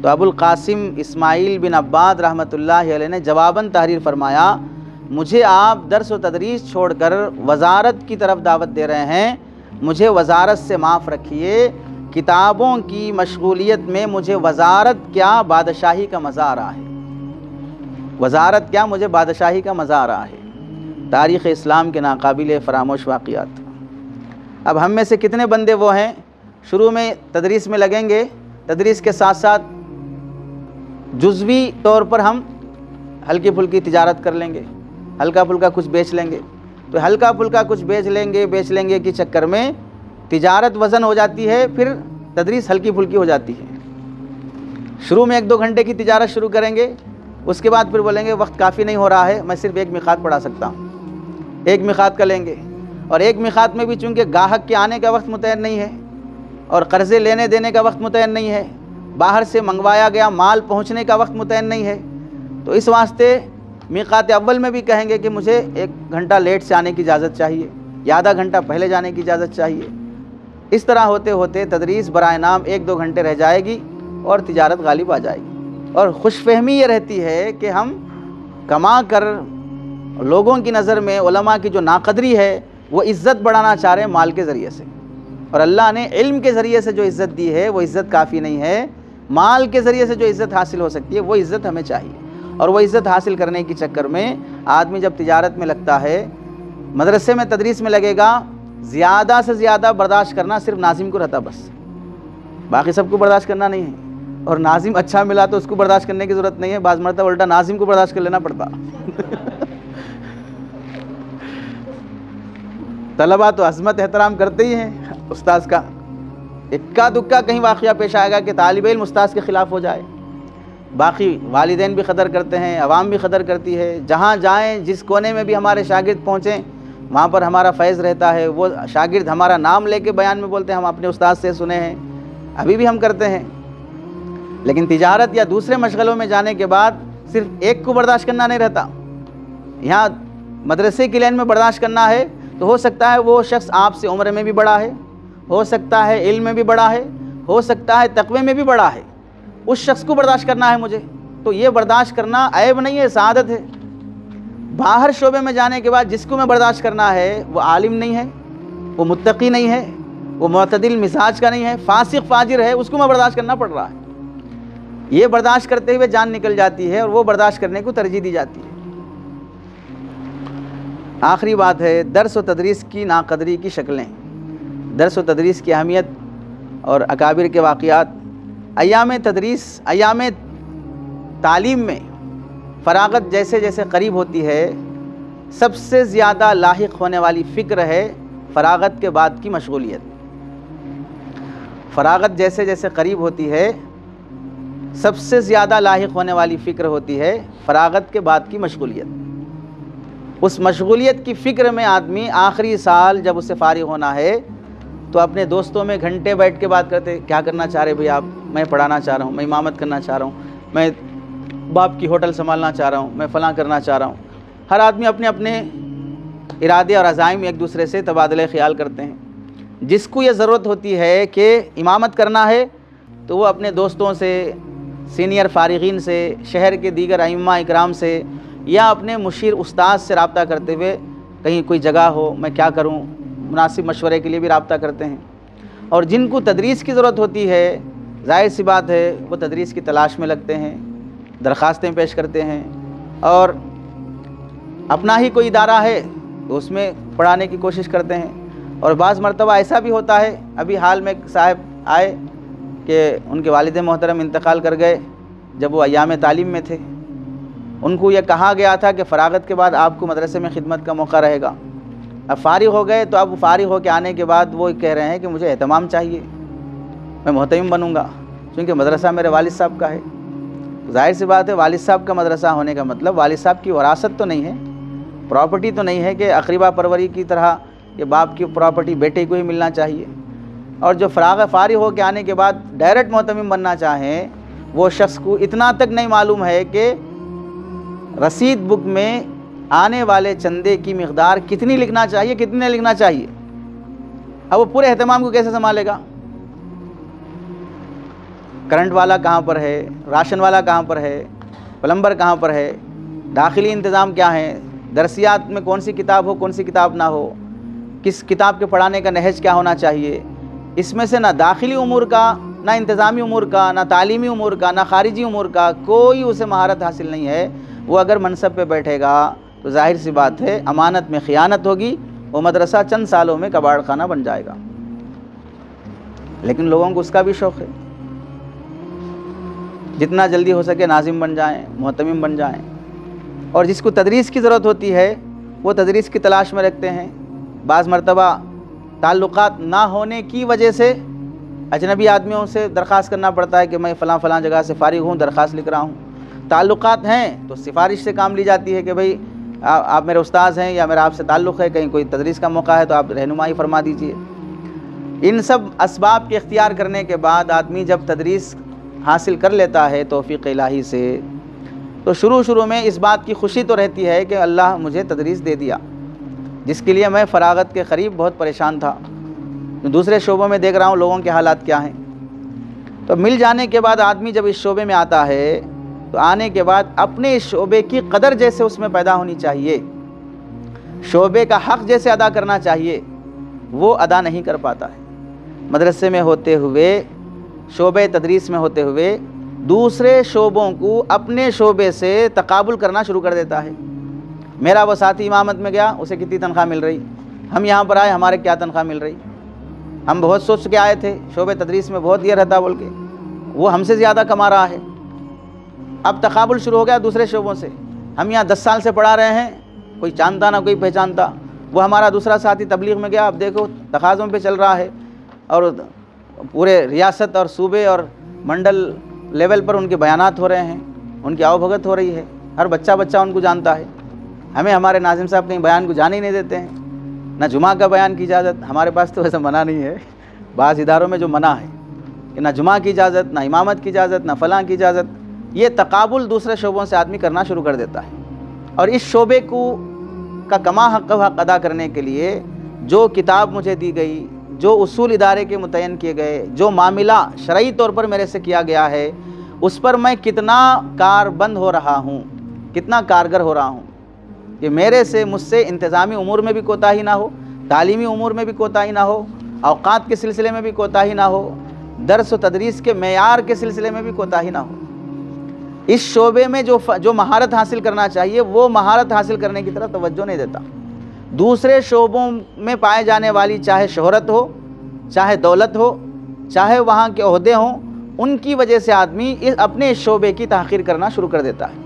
تو ابو القاسم اسماعیل بن عباد رحمۃ اللہ علیہ نے جواباً تحریر فرمایا، مجھے آپ درس و تدریس چھوڑ کر وزارت کی طرف دعوت دے رہے ہیں، مجھے وزارت سے معاف رکھیے، کتابوں کی مشغولیت میں مجھے وزارت کیا بادشاہی کا مزہ آ رہا ہے، وزارت کیا مجھے بادشاہی کا مزہ آ رہا ہے۔ تاریخ اسلام کے ناقابل فراموش واقعات۔ اب ہم میں سے کتنے بندے وہ ہیں شروع میں تدریس میں لگیں گے، تدریس کے ساتھ ساتھ جزوی طور پر ہم ہلکی پھلکی تجارت کر لیں گے، ہلکا پھلکا کچھ بیچ لیں گے، تو ہلکا پھلکا کچھ بیچ لیں گے کے چکر میں تجارت وزن ہو جاتی ہے، پھر تدریس ہلکی پھلکی ہو جاتی ہے۔ شروع میں 1-2 گھنٹے کی تجارت شروع کریں گے، اس کے بعد پھر بولیں گے وقت کافی نہیں ہو رہا ہے، میں صرف 1 میقات پڑھا سکتا ہوں، 1 میقات کا لیں گے، اور 1 میقات میں بھی چونکہ گاہک کے آنے کا وقت متعین نہیں ہے اور قرضے لینے دینے کا وقت متعین نہیں ہے، باہر سے منگوایا گیا مال پہنچنے کا وقت متعین نہیں ہے، تو اس واسطے میقات اول میں بھی کہیں گے کہ مجھے 1 گھنٹہ لیٹ سے آنے کی اجازت چاہیے یا آدھا گھنٹہ پہلے جانے کی اجازت چاہیے۔ اس طرح ہوتے ہوتے تدریس برائے نام 1-2 گھنٹے رہ جائے گی اور تجارت غالب آ جائے گی، اور خوش فہمی یہ رہتی ہے کہ ہم کما کر لوگوں کی نظر میں علماء کی جو ناقدری ہے وہ عزت بڑھانا چاہ رہے ہیں مال کے ذریعے سے، اور اللہ نے علم کے ذریعے سے جو عزت دی ہے وہ عزت کافی نہیں ہے، مال کے ذریعے سے جو عزت حاصل ہو سکتی ہے وہ عزت ہمیں چاہیے، اور وہ عزت حاصل کرنے کے چکر میں آدمی جب تجارت میں لگتا ہے، مدرسے میں تدریس میں لگے گا، زیادہ سے زیادہ برداشت کرنا صرف ناظم کو رہتا، بس باقی سب کو برداشت کرنا نہیں ہے، اور ناظم اچھا ملا تو اس کو برداشت کرنے کی ضرورت نہیں ہے، بعض مرتبہ الٹا ناظم کو برداشت کر لینا پڑتا۔ طلبہ تو عظمت احترام کرتے ہی ہیں استاذ کا، اکا دکا کہیں واقعہ پیش آئے گا کہ طالب علم استاذ کے خلاف ہو جائے، باقی والدین بھی قدر کرتے ہیں، عوام بھی قدر کرتی ہے، جہاں جائیں جس کونے میں بھی ہمارے شاگرد پہنچیں وہاں پر ہمارا فیض رہتا ہے، وہ شاگرد ہمارا نام لے کے بیان میں بولتے ہیں ہم اپنے استاذ سے سنے ہیں، ابھی بھی ہم کرتے ہیں۔ لیکن تجارت یا دوسرے مشغلوں میں جانے کے بعد صرف ایک کو برداشت کرنا نہیں رہتا، یہاں مدرسے کی لین میں برداشت کرنا ہے تو ہو سکتا ہے وہ شخص آپ سے عمر میں بھی بڑا ہے، ہو سکتا ہے علم میں بھی بڑا ہے، ہو سکتا ہے تقوی میں بھی بڑا ہے، اس شخص کو برداشت کرنا ہے مجھے، تو یہ برداشت کرنا عیب نہیں ہے، سعادت ہے۔ باہر شعبے میں جانے کے بعد جس کو میں برداشت کرنا ہے وہ عالم نہیں ہے، وہ متقی نہیں ہے، وہ معتدل مزاج کا نہیں ہے، فاسق فاجر ہے، اس کو میں برداشت کرنا پڑ رہا ہے، یہ برداشت کرتے ہوئے جان نکل جاتی ہے اور وہ برداشت کرنے کو ترجیح دی جاتی ہے۔ آخری بات ہے درس و تدریس کی ناقدری کی شکلیں، درس و تدریس کی اہمیت اور اکابر کے واقعات۔ ایام تدریس، ایام تعلیم میں فراغت جیسے جیسے قریب ہوتی ہے، سب سے زیادہ لاحق ہونے والی فکر ہے فراغت کے بعد کی مشغولیت۔ فراغت جیسے جیسے قریب ہوتی ہے، سب سے زیادہ لاحق ہونے والی فکر ہوتی ہے فراغت کے بعد کی مشغولیت۔ اس مشغولیت کی فکر میں آدمی آخری سال جب اسے فارغ ہونا ہے تو اپنے دوستوں میں گھنٹے بیٹھ کے بات کرتے، کیا کرنا چاہ رہے بھئی آپ؟ میں پڑھانا چاہ رہا ہوں، میں امامت کرنا چاہ رہا ہوں، میں باپ کی ہوٹل سنبھالنا چاہ رہا ہوں، میں فلاں کرنا چاہ رہا ہوں۔ ہر آدمی اپنے اپنے ارادے اور عزائم ایک دوسرے سے تبادلہ خیال کرتے ہیں۔ جس کو یہ ضرورت ہوتی ہے کہ امامت کرنا ہے تو وہ اپنے دوستوں سے، سینئر فارغین سے، شہر کے دیگر ائمہ اکرام سے یا اپنے مشیر استاد سے رابطہ کرتے ہوئے کہیں کوئی جگہ ہو میں کیا کروں، مناسب مشورے کے لیے بھی رابطہ کرتے ہیں۔ اور جن کو تدریس کی ضرورت ہوتی ہے، ظاہر سی بات ہے وہ تدریس کی تلاش میں لگتے ہیں، درخواستیں پیش کرتے ہیں، اور اپنا ہی کوئی ادارہ ہے تو اس میں پڑھانے کی کوشش کرتے ہیں۔ اور بعض مرتبہ ایسا بھی ہوتا ہے، ابھی حال میں ایک صاحب آئے کہ ان کے والد محترم انتقال کر گئے جب وہ ایام تعلیم میں تھے، ان کو یہ کہا گیا تھا کہ فراغت کے بعد آپ کو مدرسے میں خدمت کا موقع رہے گا۔ اب فارغ ہو گئے تو اب فارغ ہو کے آنے کے بعد وہ کہہ رہے ہیں کہ مجھے اہتمام چاہیے، میں محتمم بنوں گا کیونکہ مدرسہ میرے والد صاحب کا ہے۔ ظاہر سی بات ہے والد صاحب کا مدرسہ ہونے کا مطلب والد صاحب کی وراثت تو نہیں ہے، پراپرٹی تو نہیں ہے کہ اقربا پروری کی طرح کہ باپ کی پراپرٹی بیٹے کو ہی ملنا چاہیے۔ اور جو فارغ ہو کے آنے کے بعد ڈائریکٹ محتمم بننا چاہیں وہ شخص کو اتنا تک نہیں معلوم ہے کہ رسید بک میں آنے والے چندے کی مقدار کتنی لکھنا چاہیے، کتنے لکھنا چاہیے۔ اب وہ پورے اہتمام کو کیسے سنبھالے گا؟ کرنٹ والا کہاں پر ہے، راشن والا کہاں پر ہے، پلمبر کہاں پر ہے، داخلی انتظام کیا ہے، درسیات میں کون سی کتاب ہو کون سی کتاب نہ ہو، کس کتاب کے پڑھانے کا نہج کیا ہونا چاہیے. اس میں سے نہ داخلی امور کا، نہ انتظامی امور کا، نہ تعلیمی امور کا، نہ خارجی امور کا کوئی اسے مہارت حاصل نہیں ہے. وہ اگر منصب پہ بیٹھے گا تو ظاہر سی بات ہے امانت میں خیانت ہوگی، وہ مدرسہ چند سالوں میں کباڑ خانہ بن جائے گا. لیکن لوگوں کو اس کا بھی شوق ہے، جتنا جلدی ہو سکے ناظم بن جائیں، محتمم بن جائیں. اور جس کو تدریس کی ضرورت ہوتی ہے وہ تدریس کی تلاش میں رکھتے ہیں. بعض مرتبہ تعلقات نہ ہونے کی وجہ سے اجنبی آدمیوں سے درخواست کرنا پڑتا ہے کہ میں فلاں فلاں جگہ سے فارغ ہوں، درخواست لکھ رہا ہوں. تعلقات ہیں تو سفارش سے کام لی جاتی ہے کہ بھئی آپ میرے استاذ ہیں یا میرا آپ سے تعلق ہے، کہیں کوئی تدریس کا موقع ہے تو آپ رہنمائی فرما دیجئے. ان سب اسباب کے اختیار کرنے کے بعد آدمی جب تدریس حاصل کر لیتا ہے توفیق الہی سے، تو شروع میں اس بات کی خوشی تو رہتی ہے کہ اللہ مجھے تدریس دے دیا، جس کے لیے میں فراغت کے قریب بہت پریشان تھا. دوسرے شعبوں میں دیکھ رہا ہوں لوگوں کے حالات کیا ہیں. تو مل جانے کے بعد آدمی جب اس شعبے میں آتا ہے تو آنے کے بعد اپنے اس شعبے کی قدر جیسے اس میں پیدا ہونی چاہیے، شعبے کا حق جیسے ادا کرنا چاہیے، وہ ادا نہیں کر پاتا ہے. مدرسے میں ہوتے ہوئے، شعبے تدریس میں ہوتے ہوئے دوسرے شعبوں کو اپنے شعبے سے تقابل کرنا شروع کر دیتا ہے. میرا وہ ساتھی امامت میں گیا، اسے کتنی تنخواہ مل رہی، ہم یہاں پر آئے ہمارے کیا تنخواہ مل رہی، ہم بہت سوچ کے آئے تھے شعبے تدریس میں بہت یہ رہتا بول کے، وہ ہم سے زیادہ کما رہا ہے. اب تقابل شروع ہو گیا دوسرے شعبوں سے. ہم یہاں 10 سال سے پڑھا رہے ہیں، کوئی جانتا نہ کوئی پہچانتا. وہ ہمارا دوسرا ساتھی تبلیغ میں گیا، اب دیکھو تقاضوں پہ چل رہا ہے اور پورے ریاست اور صوبے اور منڈل لیول پر ان کے بیانات ہو رہے ہیں، ان کی آؤ بھگت ہو رہی ہے، ہر بچہ ان کو جانتا ہے. ہمیں ہمارے ناظم صاحب کہیں بیان کو جانے ہی نہیں دیتے ہیں، نہ جمعہ کا بیان کی اجازت. ہمارے پاس تو ایسا منع نہیں ہے، بعض اداروں میں جو منع ہے کہ نہ جمعہ کی اجازت، نہ امامت کی اجازت، نہ فلاں کی اجازت. یہ تقابل دوسرے شعبوں سے آدمی کرنا شروع کر دیتا ہے. اور اس شعبے کا کما حق ادا کرنے کے لیے جو کتاب مجھے دی گئی، جو اصول ادارے کے متعین کیے گئے، جو معاملہ شرعی طور پر میرے سے کیا گیا ہے، اس پر میں کتنا کاربند ہو رہا ہوں، کتنا کارگر ہو رہا ہوں کہ مجھ سے انتظامی امور میں بھی کوتاہی نہ ہو، تعلیمی امور میں بھی کوتاہی نہ ہو، اوقات کے سلسلے میں بھی کوتاہی نہ ہو، درس و تدریس کے معیار کے سلسلے میں بھی کوتاہی نہ ہو. اس شعبے میں جو مہارت حاصل کرنا چاہیے وہ مہارت حاصل کرنے کی طرف توجہ نہیں دیتا. دوسرے شعبوں میں پائے جانے والی چاہے شہرت ہو، چاہے دولت ہو، چاہے وہاں کے عہدے ہوں، ان کی وجہ سے آدمی اپنے شعبے کی تحقیر کرنا شروع کر دیتا ہے.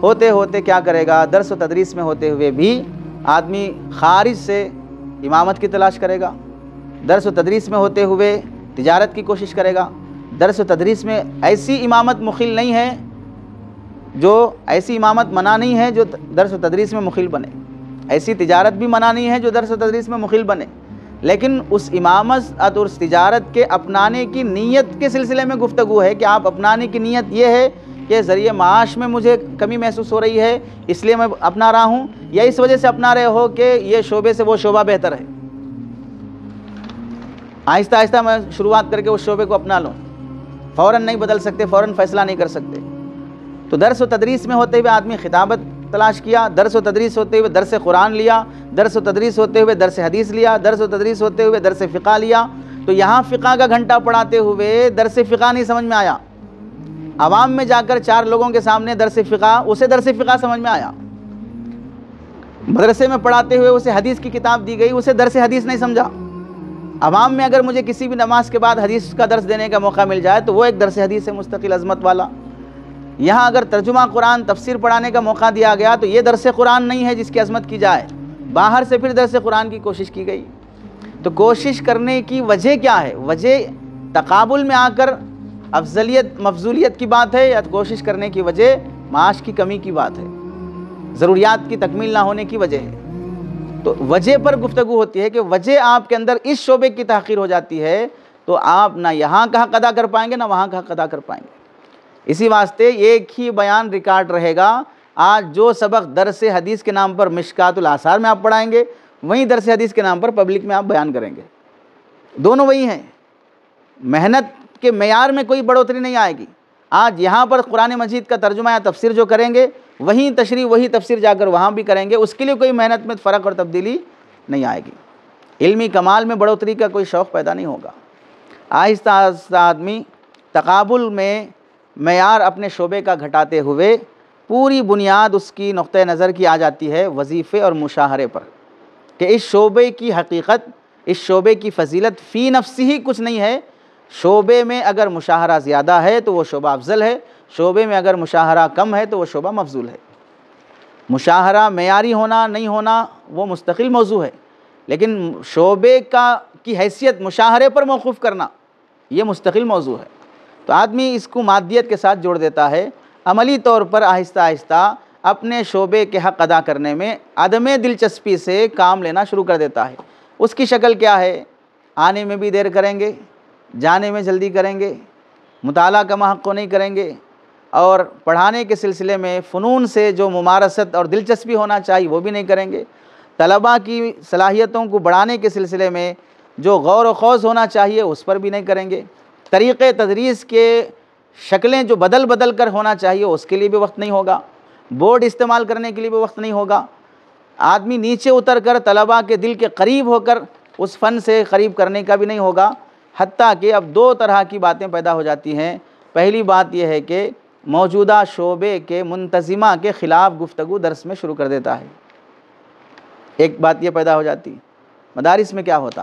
ہوتے ہوتے کیا کرے گا، درس و تدریس میں ہوتے ہوئے بھی آدمی خارج سے امامت کی تلاش کرے گا، درس و تدریس میں ہوتے ہوئے تجارت کی کوشش کرے گا. درس و تدریس میں ایسی امامت مخل نہیں ہے، ایسی امامت منع نہیں ہے جو درس و تدریس میں مخل بنے، ایسی تجارت بھی منع نہیں ہے جو درس و تدریس میں مخل بنے. لیکن اس امامت اور اس تجارت کے اپنانے کی نیت کے سلسلے میں گفتگو ہے کہ آپ اپنانے کی نیت یہ ہے کہ ذریعہ معاش میں مجھے کمی محسوس ہو رہی ہے اس لیے میں اپنا رہا ہوں، یا اس وجہ سے اپنا رہے ہو کہ یہ شعبے سے وہ شعبہ بہتر ہے. آہستہ آہستہ میں شروعات کر کے اس شعبے کو اپنا لوں. فوراً نہیں بدل سکتے، فوراً فیصلہ نہیں کر سکتے. تو درس و تدریس میں ہوتے ہوئے آدمی خطابت تلاش کیا، درس و تدریس ہوتے ہوئے درس قرآن لیا، درس و تدریس ہوتے ہوئے درس حدیث لیا، درس و تدریس ہوتے ہوئے درس فقہ لیا. تو یہاں فقہ کا گھنٹہ پڑھاتے ہوئے درس فقہ نہیں سمجھ میں آیا. عوام میں جا کر 4 لوگوں کے سامنے درس فقہ، اسے درس فقہ سمجھ میں آیا. مدرسے میں پڑھاتے ہوئے اسے حدیث کی کتاب دی گئی، اسے درس حدیث نہیں سمجھا. عوام میں اگر مجھے کسی بھی نماز کے بعد حدیث کا درس دینے کا موقع مل جائے تو وہ ایک درس حدیث ہے مستقل عظمت والا. یہاں اگر ترجمہ قرآن تفسیر پڑھانے کا موقع دیا گیا تو یہ درس قرآن نہیں ہے جس کی عظمت کی جائے. باہر سے پھر درس قرآن کی کوشش کی گئی. تو کوشش کرنے کی وجہ کیا ہے؟ وجہ تقابل میں آ کر مفضولیت کی بات ہے، یا کوشش کرنے کی وجہ معاش کی کمی کی بات ہے، ضروریات کی تکمیل نہ ہونے کی وجہ ہے. تو وجہ پر گفتگو ہوتی ہے کہ وجہ آپ کے اندر اس شعبے کی تحقیر ہو جاتی ہے تو آپ نہ یہاں کا حق ادا کر پائیں گے نہ وہاں کا حق ادا کر پائیں گے. اسی واسطے ایک ہی بیان ریکارڈ رہے گا. آج جو سبق درس حدیث کے نام پر مشکات الآثار میں آپ پڑھائیں گے، وہیں درس حدیث کے نام پر پبلک میں آپ بیان کریں گے. دونوں وہی ہیں. محنت کے معیار میں کوئی بڑھوتری نہیں آئے گی۔ آج یہاں پر قرآن مجید کا ترجمہ یا تفسیر جو کریں گے، وہیں تشریح وہی تفسیر جا کر وہاں بھی کریں گے، اس کے لیے کوئی محنت میں فرق اور تبدیلی نہیں آئے گی۔ علمی کمال میں بڑھوتری کا کوئی شوق پیدا نہیں ہوگا۔ آہستہ آہستہ آدمی تقابل میں معیار اپنے شعبے کا گھٹاتے ہوئے پوری بنیاد اس کی نقطہ نظر کی آ جاتی ہے وظیفے اور مشاہرے پر، کہ اس شعبے کی حقیقت، اس شعبے کی فضیلت فی نفسی ہی کچھ نہیں ہے۔ شعبے میں اگر مشاہرہ زیادہ ہے تو وہ شعبہ افضل ہے، شعبے میں اگر مشاہرہ کم ہے تو وہ شعبہ مفضول ہے۔ مشاہرہ معیاری ہونا نہیں ہونا وہ مستقل موضوع ہے، لیکن شعبے کی حیثیت مشاہرے پر موقوف کرنا یہ مستقل موضوع ہے۔ تو آدمی اس کو مادیت کے ساتھ جوڑ دیتا ہے، عملی طور پر آہستہ آہستہ اپنے شعبے کے حق ادا کرنے میں عدم دلچسپی سے کام لینا شروع کر دیتا ہے۔ اس کی شکل کیا ہے؟ آنے میں بھی دیر کریں گے، جانے میں جلدی کریں گے، مطالعہ کما حق کو نہیں کریں گے، اور پڑھانے کے سلسلے میں فنون سے جو ممارست اور دلچسپی ہونا چاہیے وہ بھی نہیں کریں گے، طلباء کی صلاحیتوں کو بڑھانے کے سلسلے میں جو غور و خوض ہونا چاہیے اس پر بھی نہیں کریں گے، طریقے تدریس کے شکلیں جو بدل کر ہونا چاہیے اس کے لیے بھی وقت نہیں ہوگا، بورڈ استعمال کرنے کے لیے بھی وقت نہیں ہوگا۔ آدمی نیچے اتر کر طلباء کے دل کے قریب ہو کر اس فن سے قریب کرنے کا بھی نہیں ہوگا۔ حتیٰ کہ اب دو طرح کی باتیں پیدا ہو جاتی ہیں۔ پہلی بات یہ ہے کہ موجودہ شعبے کے منتظمہ کے خلاف گفتگو درس میں شروع کر دیتا ہے۔ ایک بات یہ پیدا ہو جاتی، مدارس میں کیا ہوتا،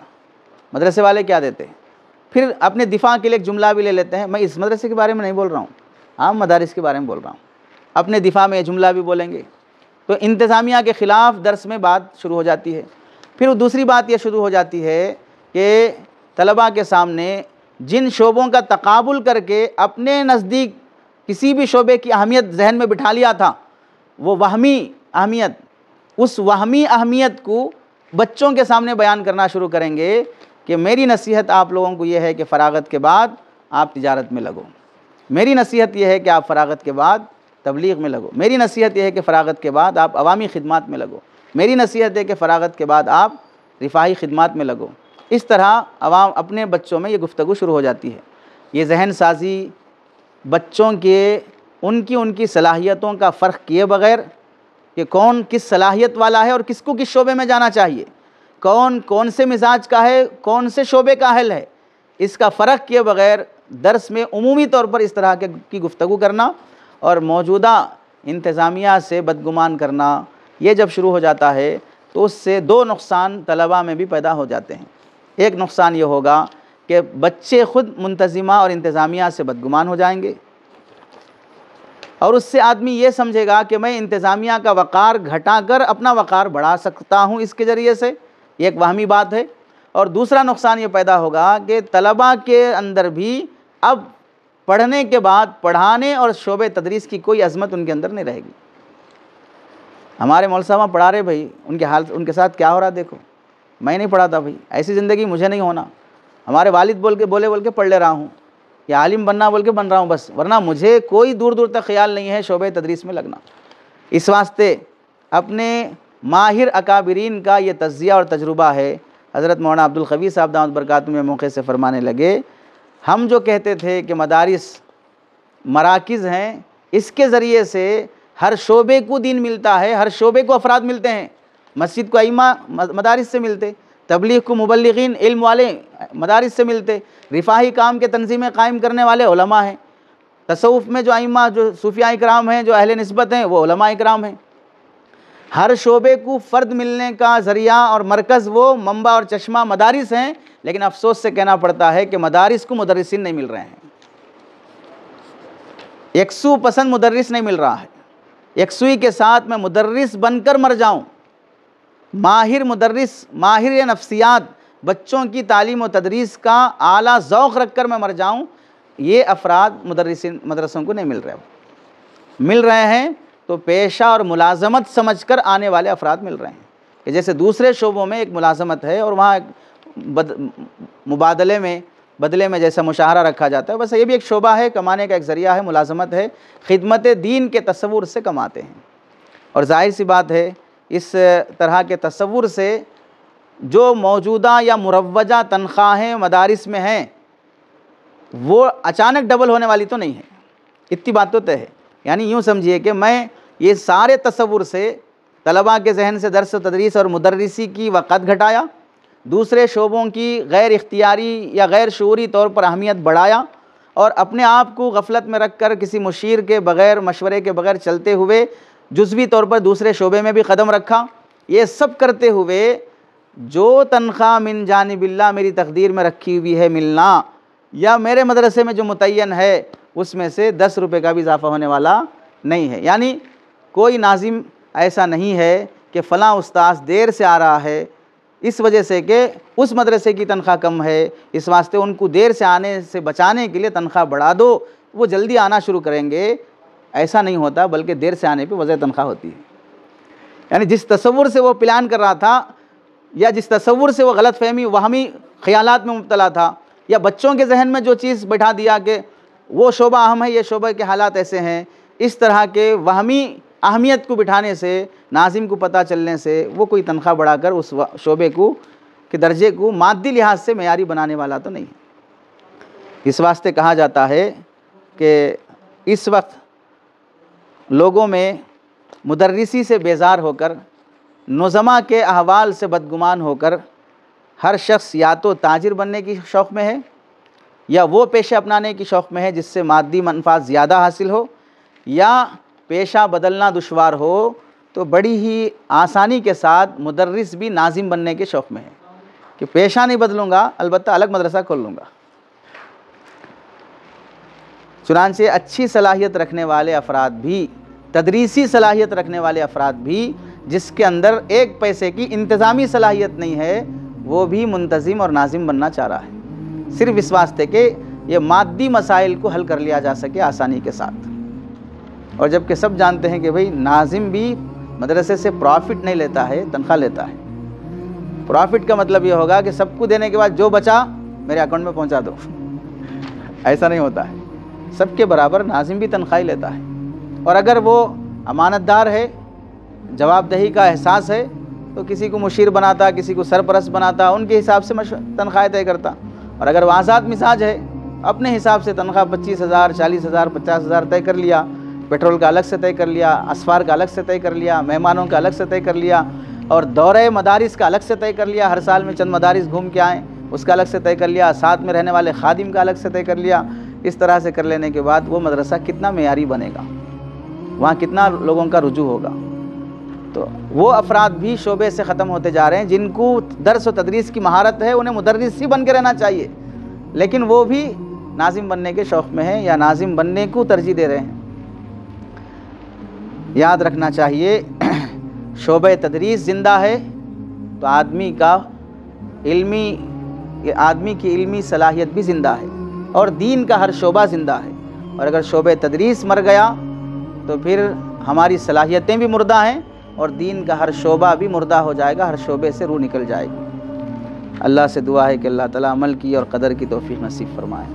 مدرسے والے کیا دیتے، پھر اپنے دفاع کے لیے ایک جملہ بھی لے لیتے ہیں۔ میں اس مدرسے کے بارے میں نہیں بول رہا ہوں، عام مدارس کے بارے میں بول رہا ہوں، اپنے دفاع میں یہ جملہ بھی بولیں گے، تو انتظامیہ کے خلاف درس میں بات شروع ہو جاتی ہے۔ پھر دوسری بات یہ شروع ہو جاتی ہے کہ طلباء کے سامنے جن شعبوں کا تقابل کر کے اپنے نزدیک کسی بھی شعبے کی اہمیت ذہن میں بٹھا لیا تھا، وہ وہمی اہمیت، اس وہمی اہمیت کو بچوں کے سامنے بیان کرنا شروع کریں گے کہ میری نصیحت آپ لوگوں کو یہ ہے کہ فراغت کے بعد آپ تجارت میں لگو، میری نصیحت یہ ہے کہ آپ فراغت کے بعد تبلیغ میں لگو، میری نصیحت یہ ہے کہ فراغت کے بعد آپ عوامی خدمات میں لگو، میری نصیحت ہے کہ فراغت کے بعد آپ رفاہی خدمات میں لگو۔ اس طرح عوام اپنے بچوں میں یہ گفتگو شروع ہو جاتی ہے۔ یہ ذہن سازی بچوں کے ان کی صلاحیتوں کا فرق کیے بغیر کہ کون کس صلاحیت والا ہے اور کس کو کس شعبے میں جانا چاہیے، کون سے مزاج کا ہے، کون سے شعبے کا اہل ہے، اس کا فرق کیے بغیر درس میں عمومی طور پر اس طرح کی گفتگو کرنا اور موجودہ انتظامیہ سے بدگمان کرنا، یہ جب شروع ہو جاتا ہے تو اس سے دو نقصان طلباء میں بھی پیدا ہو جاتے ہیں۔ ایک نقصان یہ ہوگا کہ بچے خود منتظمہ اور انتظامیہ سے بدگمان ہو جائیں گے، اور اس سے آدمی یہ سمجھے گا کہ میں انتظامیہ کا وقار گھٹا کر اپنا وقار بڑھا سکتا ہوں اس کے ذریعے سے، یہ ایک وہمی بات ہے۔ اور دوسرا نقصان یہ پیدا ہوگا کہ طلباء کے اندر بھی اب پڑھنے کے بعد پڑھانے اور شعبے تدریس کی کوئی عظمت ان کے اندر نہیں رہے گی۔ ہمارے مول صاحب پڑھا رہے بھائی، ان کے ساتھ کیا ہو رہا دیکھو، میں نہیں پڑھا تھا بھائی، ایسی زندگی مجھے نہیں ہونا، ہمارے والد بول کے پڑھ لے رہا ہوں، یا عالم بننا بول کے بن رہا ہوں بس، ورنہ مجھے کوئی دور تک خیال نہیں ہے شعبہ تدریس میں لگنا۔ اس واسطے اپنے ماہر اکابرین کا یہ تجزیہ اور تجربہ ہے۔ حضرت مولانا عبدالقوی صاحب دامت برکاتہ میں موقع سے فرمانے لگے، ہم جو کہتے تھے کہ مدارس مراکز ہیں، اس کے ذریعے سے ہر شعبے کو دین ملتا ہے، ہر شعبے کو افراد ملتے ہیں، مسجد کو ائمہ مدارس سے ملتے، تبلیغ کو مبلغین علم والے مدارس سے ملتے، رفاہی کام کے تنظیمیں قائم کرنے والے علماء ہیں، تصوف میں جو ائمہ جو صوفیاء اکرام ہیں، جو اہل نسبت ہیں، وہ علماء اکرام ہیں۔ ہر شعبے کو فرد ملنے کا ذریعہ اور مرکز وہ منبع اور چشمہ مدارس ہیں، لیکن افسوس سے کہنا پڑتا ہے کہ مدارس کو مدرسین نہیں مل رہے ہیں، یکسو پسند مدرس نہیں مل رہا ہے۔ یکسوئی کے ساتھ میں مدرس بن کر مر جاؤں، ماہر مدرس، ماہر نفسیات، بچوں کی تعلیم و تدریس کا اعلیٰ ذوق رکھ کر میں مر جاؤں، یہ افراد مدرسین مدرسوں کو نہیں مل رہے ہیں تو پیشہ اور ملازمت سمجھ کر آنے والے افراد مل رہے ہیں، کہ جیسے دوسرے شعبوں میں ایک ملازمت ہے اور وہاں بدلے میں جیسا مشاہرہ رکھا جاتا ہے، بس یہ بھی ایک شعبہ ہے، کمانے کا ایک ذریعہ ہے، ملازمت ہے، خدمت دین کے تصور سے کماتے ہیں۔ اور ظاہر سی بات ہے اس طرح کے تصور سے جو موجودہ یا مروجہ تنخواہیں مدارس میں ہیں، وہ اچانک ڈبل ہونے والی تو نہیں ہے، اتنی بات تو طے ہے۔ یعنی یوں سمجھیے کہ میں یہ سارے تصور سے طلباء کے ذہن سے درس و تدریس اور مدرسی کی وقت گھٹایا، دوسرے شعبوں کی غیر اختیاری یا غیر شعوری طور پر اہمیت بڑھایا، اور اپنے آپ کو غفلت میں رکھ کر کسی مشیر کے بغیر، مشورے کے بغیر چلتے ہوئے جزوی طور پر دوسرے شعبے میں بھی قدم رکھا۔ یہ سب کرتے ہوئے جو تنخواہ من جانب اللہ میری تقدیر میں رکھی ہوئی ہے ملنا، یا میرے مدرسے میں جو متعین ہے اس میں سے 10 روپے کا بھی اضافہ ہونے والا نہیں ہے۔ یعنی کوئی ناظم ایسا نہیں ہے کہ فلاں استاذ دیر سے آ رہا ہے اس وجہ سے کہ اس مدرسے کی تنخواہ کم ہے، اس واسطے ان کو دیر سے آنے سے بچانے کے لیے تنخواہ بڑھا دو، وہ جلدی آنا شروع کریں گے۔ ایسا نہیں ہوتا، بلکہ دیر سے آنے پہ وضع تنخواہ ہوتی ہے۔ یعنی جس تصور سے وہ پلان کر رہا تھا، یا جس تصور سے وہ غلط فہمی وہمی خیالات میں مبتلا تھا، یا بچوں کے ذہن میں جو چیز بٹھا دیا کہ وہ شعبہ اہم ہے، یہ شعبہ کے حالات ایسے ہیں، اس طرح کے وہمی اہمیت کو بٹھانے سے، ناظم کو پتہ چلنے سے وہ کوئی تنخواہ بڑھا کر اس شعبے کو کے درجے کو مادی لحاظ سے معیاری بنانے والا تو نہیں ہے۔ اس واسطے کہا جاتا ہے کہ اس وقت لوگوں میں مدرسی سے بیزار ہو کر، نظما کے احوال سے بدگمان ہو کر، ہر شخص یا تو تاجر بننے کی شوق میں ہے، یا وہ پیشہ اپنانے کی شوق میں ہے جس سے مادی منفعت زیادہ حاصل ہو، یا پیشہ بدلنا دشوار ہو تو بڑی ہی آسانی کے ساتھ مدرس بھی ناظم بننے کے شوق میں ہے کہ پیشہ نہیں بدلوں گا، البتہ الگ مدرسہ کھول لوں گا۔ چنانچہ اچھی صلاحیت رکھنے والے افراد بھی، تدریسی صلاحیت رکھنے والے افراد بھی، جس کے اندر ایک پیسے کی انتظامی صلاحیت نہیں ہے، وہ بھی منتظم اور ناظم بننا چاہ رہا ہے، صرف اس واسطے کہ یہ مادی مسائل کو حل کر لیا جا سکے آسانی کے ساتھ۔ اور جبکہ سب جانتے ہیں کہ بھئی ناظم بھی مدرسے سے پروفٹ نہیں لیتا ہے، تنخواہ لیتا ہے۔ پروفٹ کا مطلب یہ ہوگا کہ سب کو دینے کے بعد جو بچا میرے اکاؤنٹ میں پہنچا دو، ایسا نہیں ہوتا ہے۔ سب کے برابر ناظم بھی تنخواہ لیتا ہے، اور اگر وہ امانت دار ہے، جواب دہی کا احساس ہے، تو کسی کو مشیر بناتا، کسی کو سرپرست بناتا، ان کے حساب سے تنخواہ طے کرتا۔ اور اگر وہ آزاد مزاج ہے، اپنے حساب سے تنخواہ 25,000 40,000 50,000 طے کر لیا، پیٹرول کا الگ سے طے کر لیا، اسفار کا الگ سے طے کر لیا، مہمانوں کا الگ سے طے کر لیا، اور دورہ مدارس کا الگ سے طے کر لیا، ہر سال میں چند مدارس گھوم کے آئیں اس کا الگ سے طے کر لیا، ساتھ میں رہنے والے خادم کا الگ سے طے کر لیا۔ اس طرح سے کر لینے کے بعد وہ مدرسہ کتنا معیاری بنے گا، وہاں کتنا لوگوں کا رجوع ہوگا۔ تو وہ افراد بھی شعبے سے ختم ہوتے جا رہے ہیں جن کو درس و تدریس کی مہارت ہے، انہیں مدرس ہی بن کے رہنا چاہیے، لیکن وہ بھی ناظم بننے کے شوق میں ہیں یا ناظم بننے کو ترجیح دے رہے ہیں۔ یاد رکھنا چاہیے شعبہ تدریس زندہ ہے تو آدمی کی علمی صلاحیت بھی زندہ ہے، اور دین کا ہر شعبہ زندہ ہے۔ اور اگر شعبہ تدریس مر گیا تو پھر ہماری صلاحیتیں بھی مردہ ہیں، اور دین کا ہر شعبہ بھی مردہ ہو جائے گا، ہر شعبے سے روح نکل جائے گی۔ اللہ سے دعا ہے کہ اللہ تعالیٰ عمل کی اور قدر کی توفیق نصیب فرمائے۔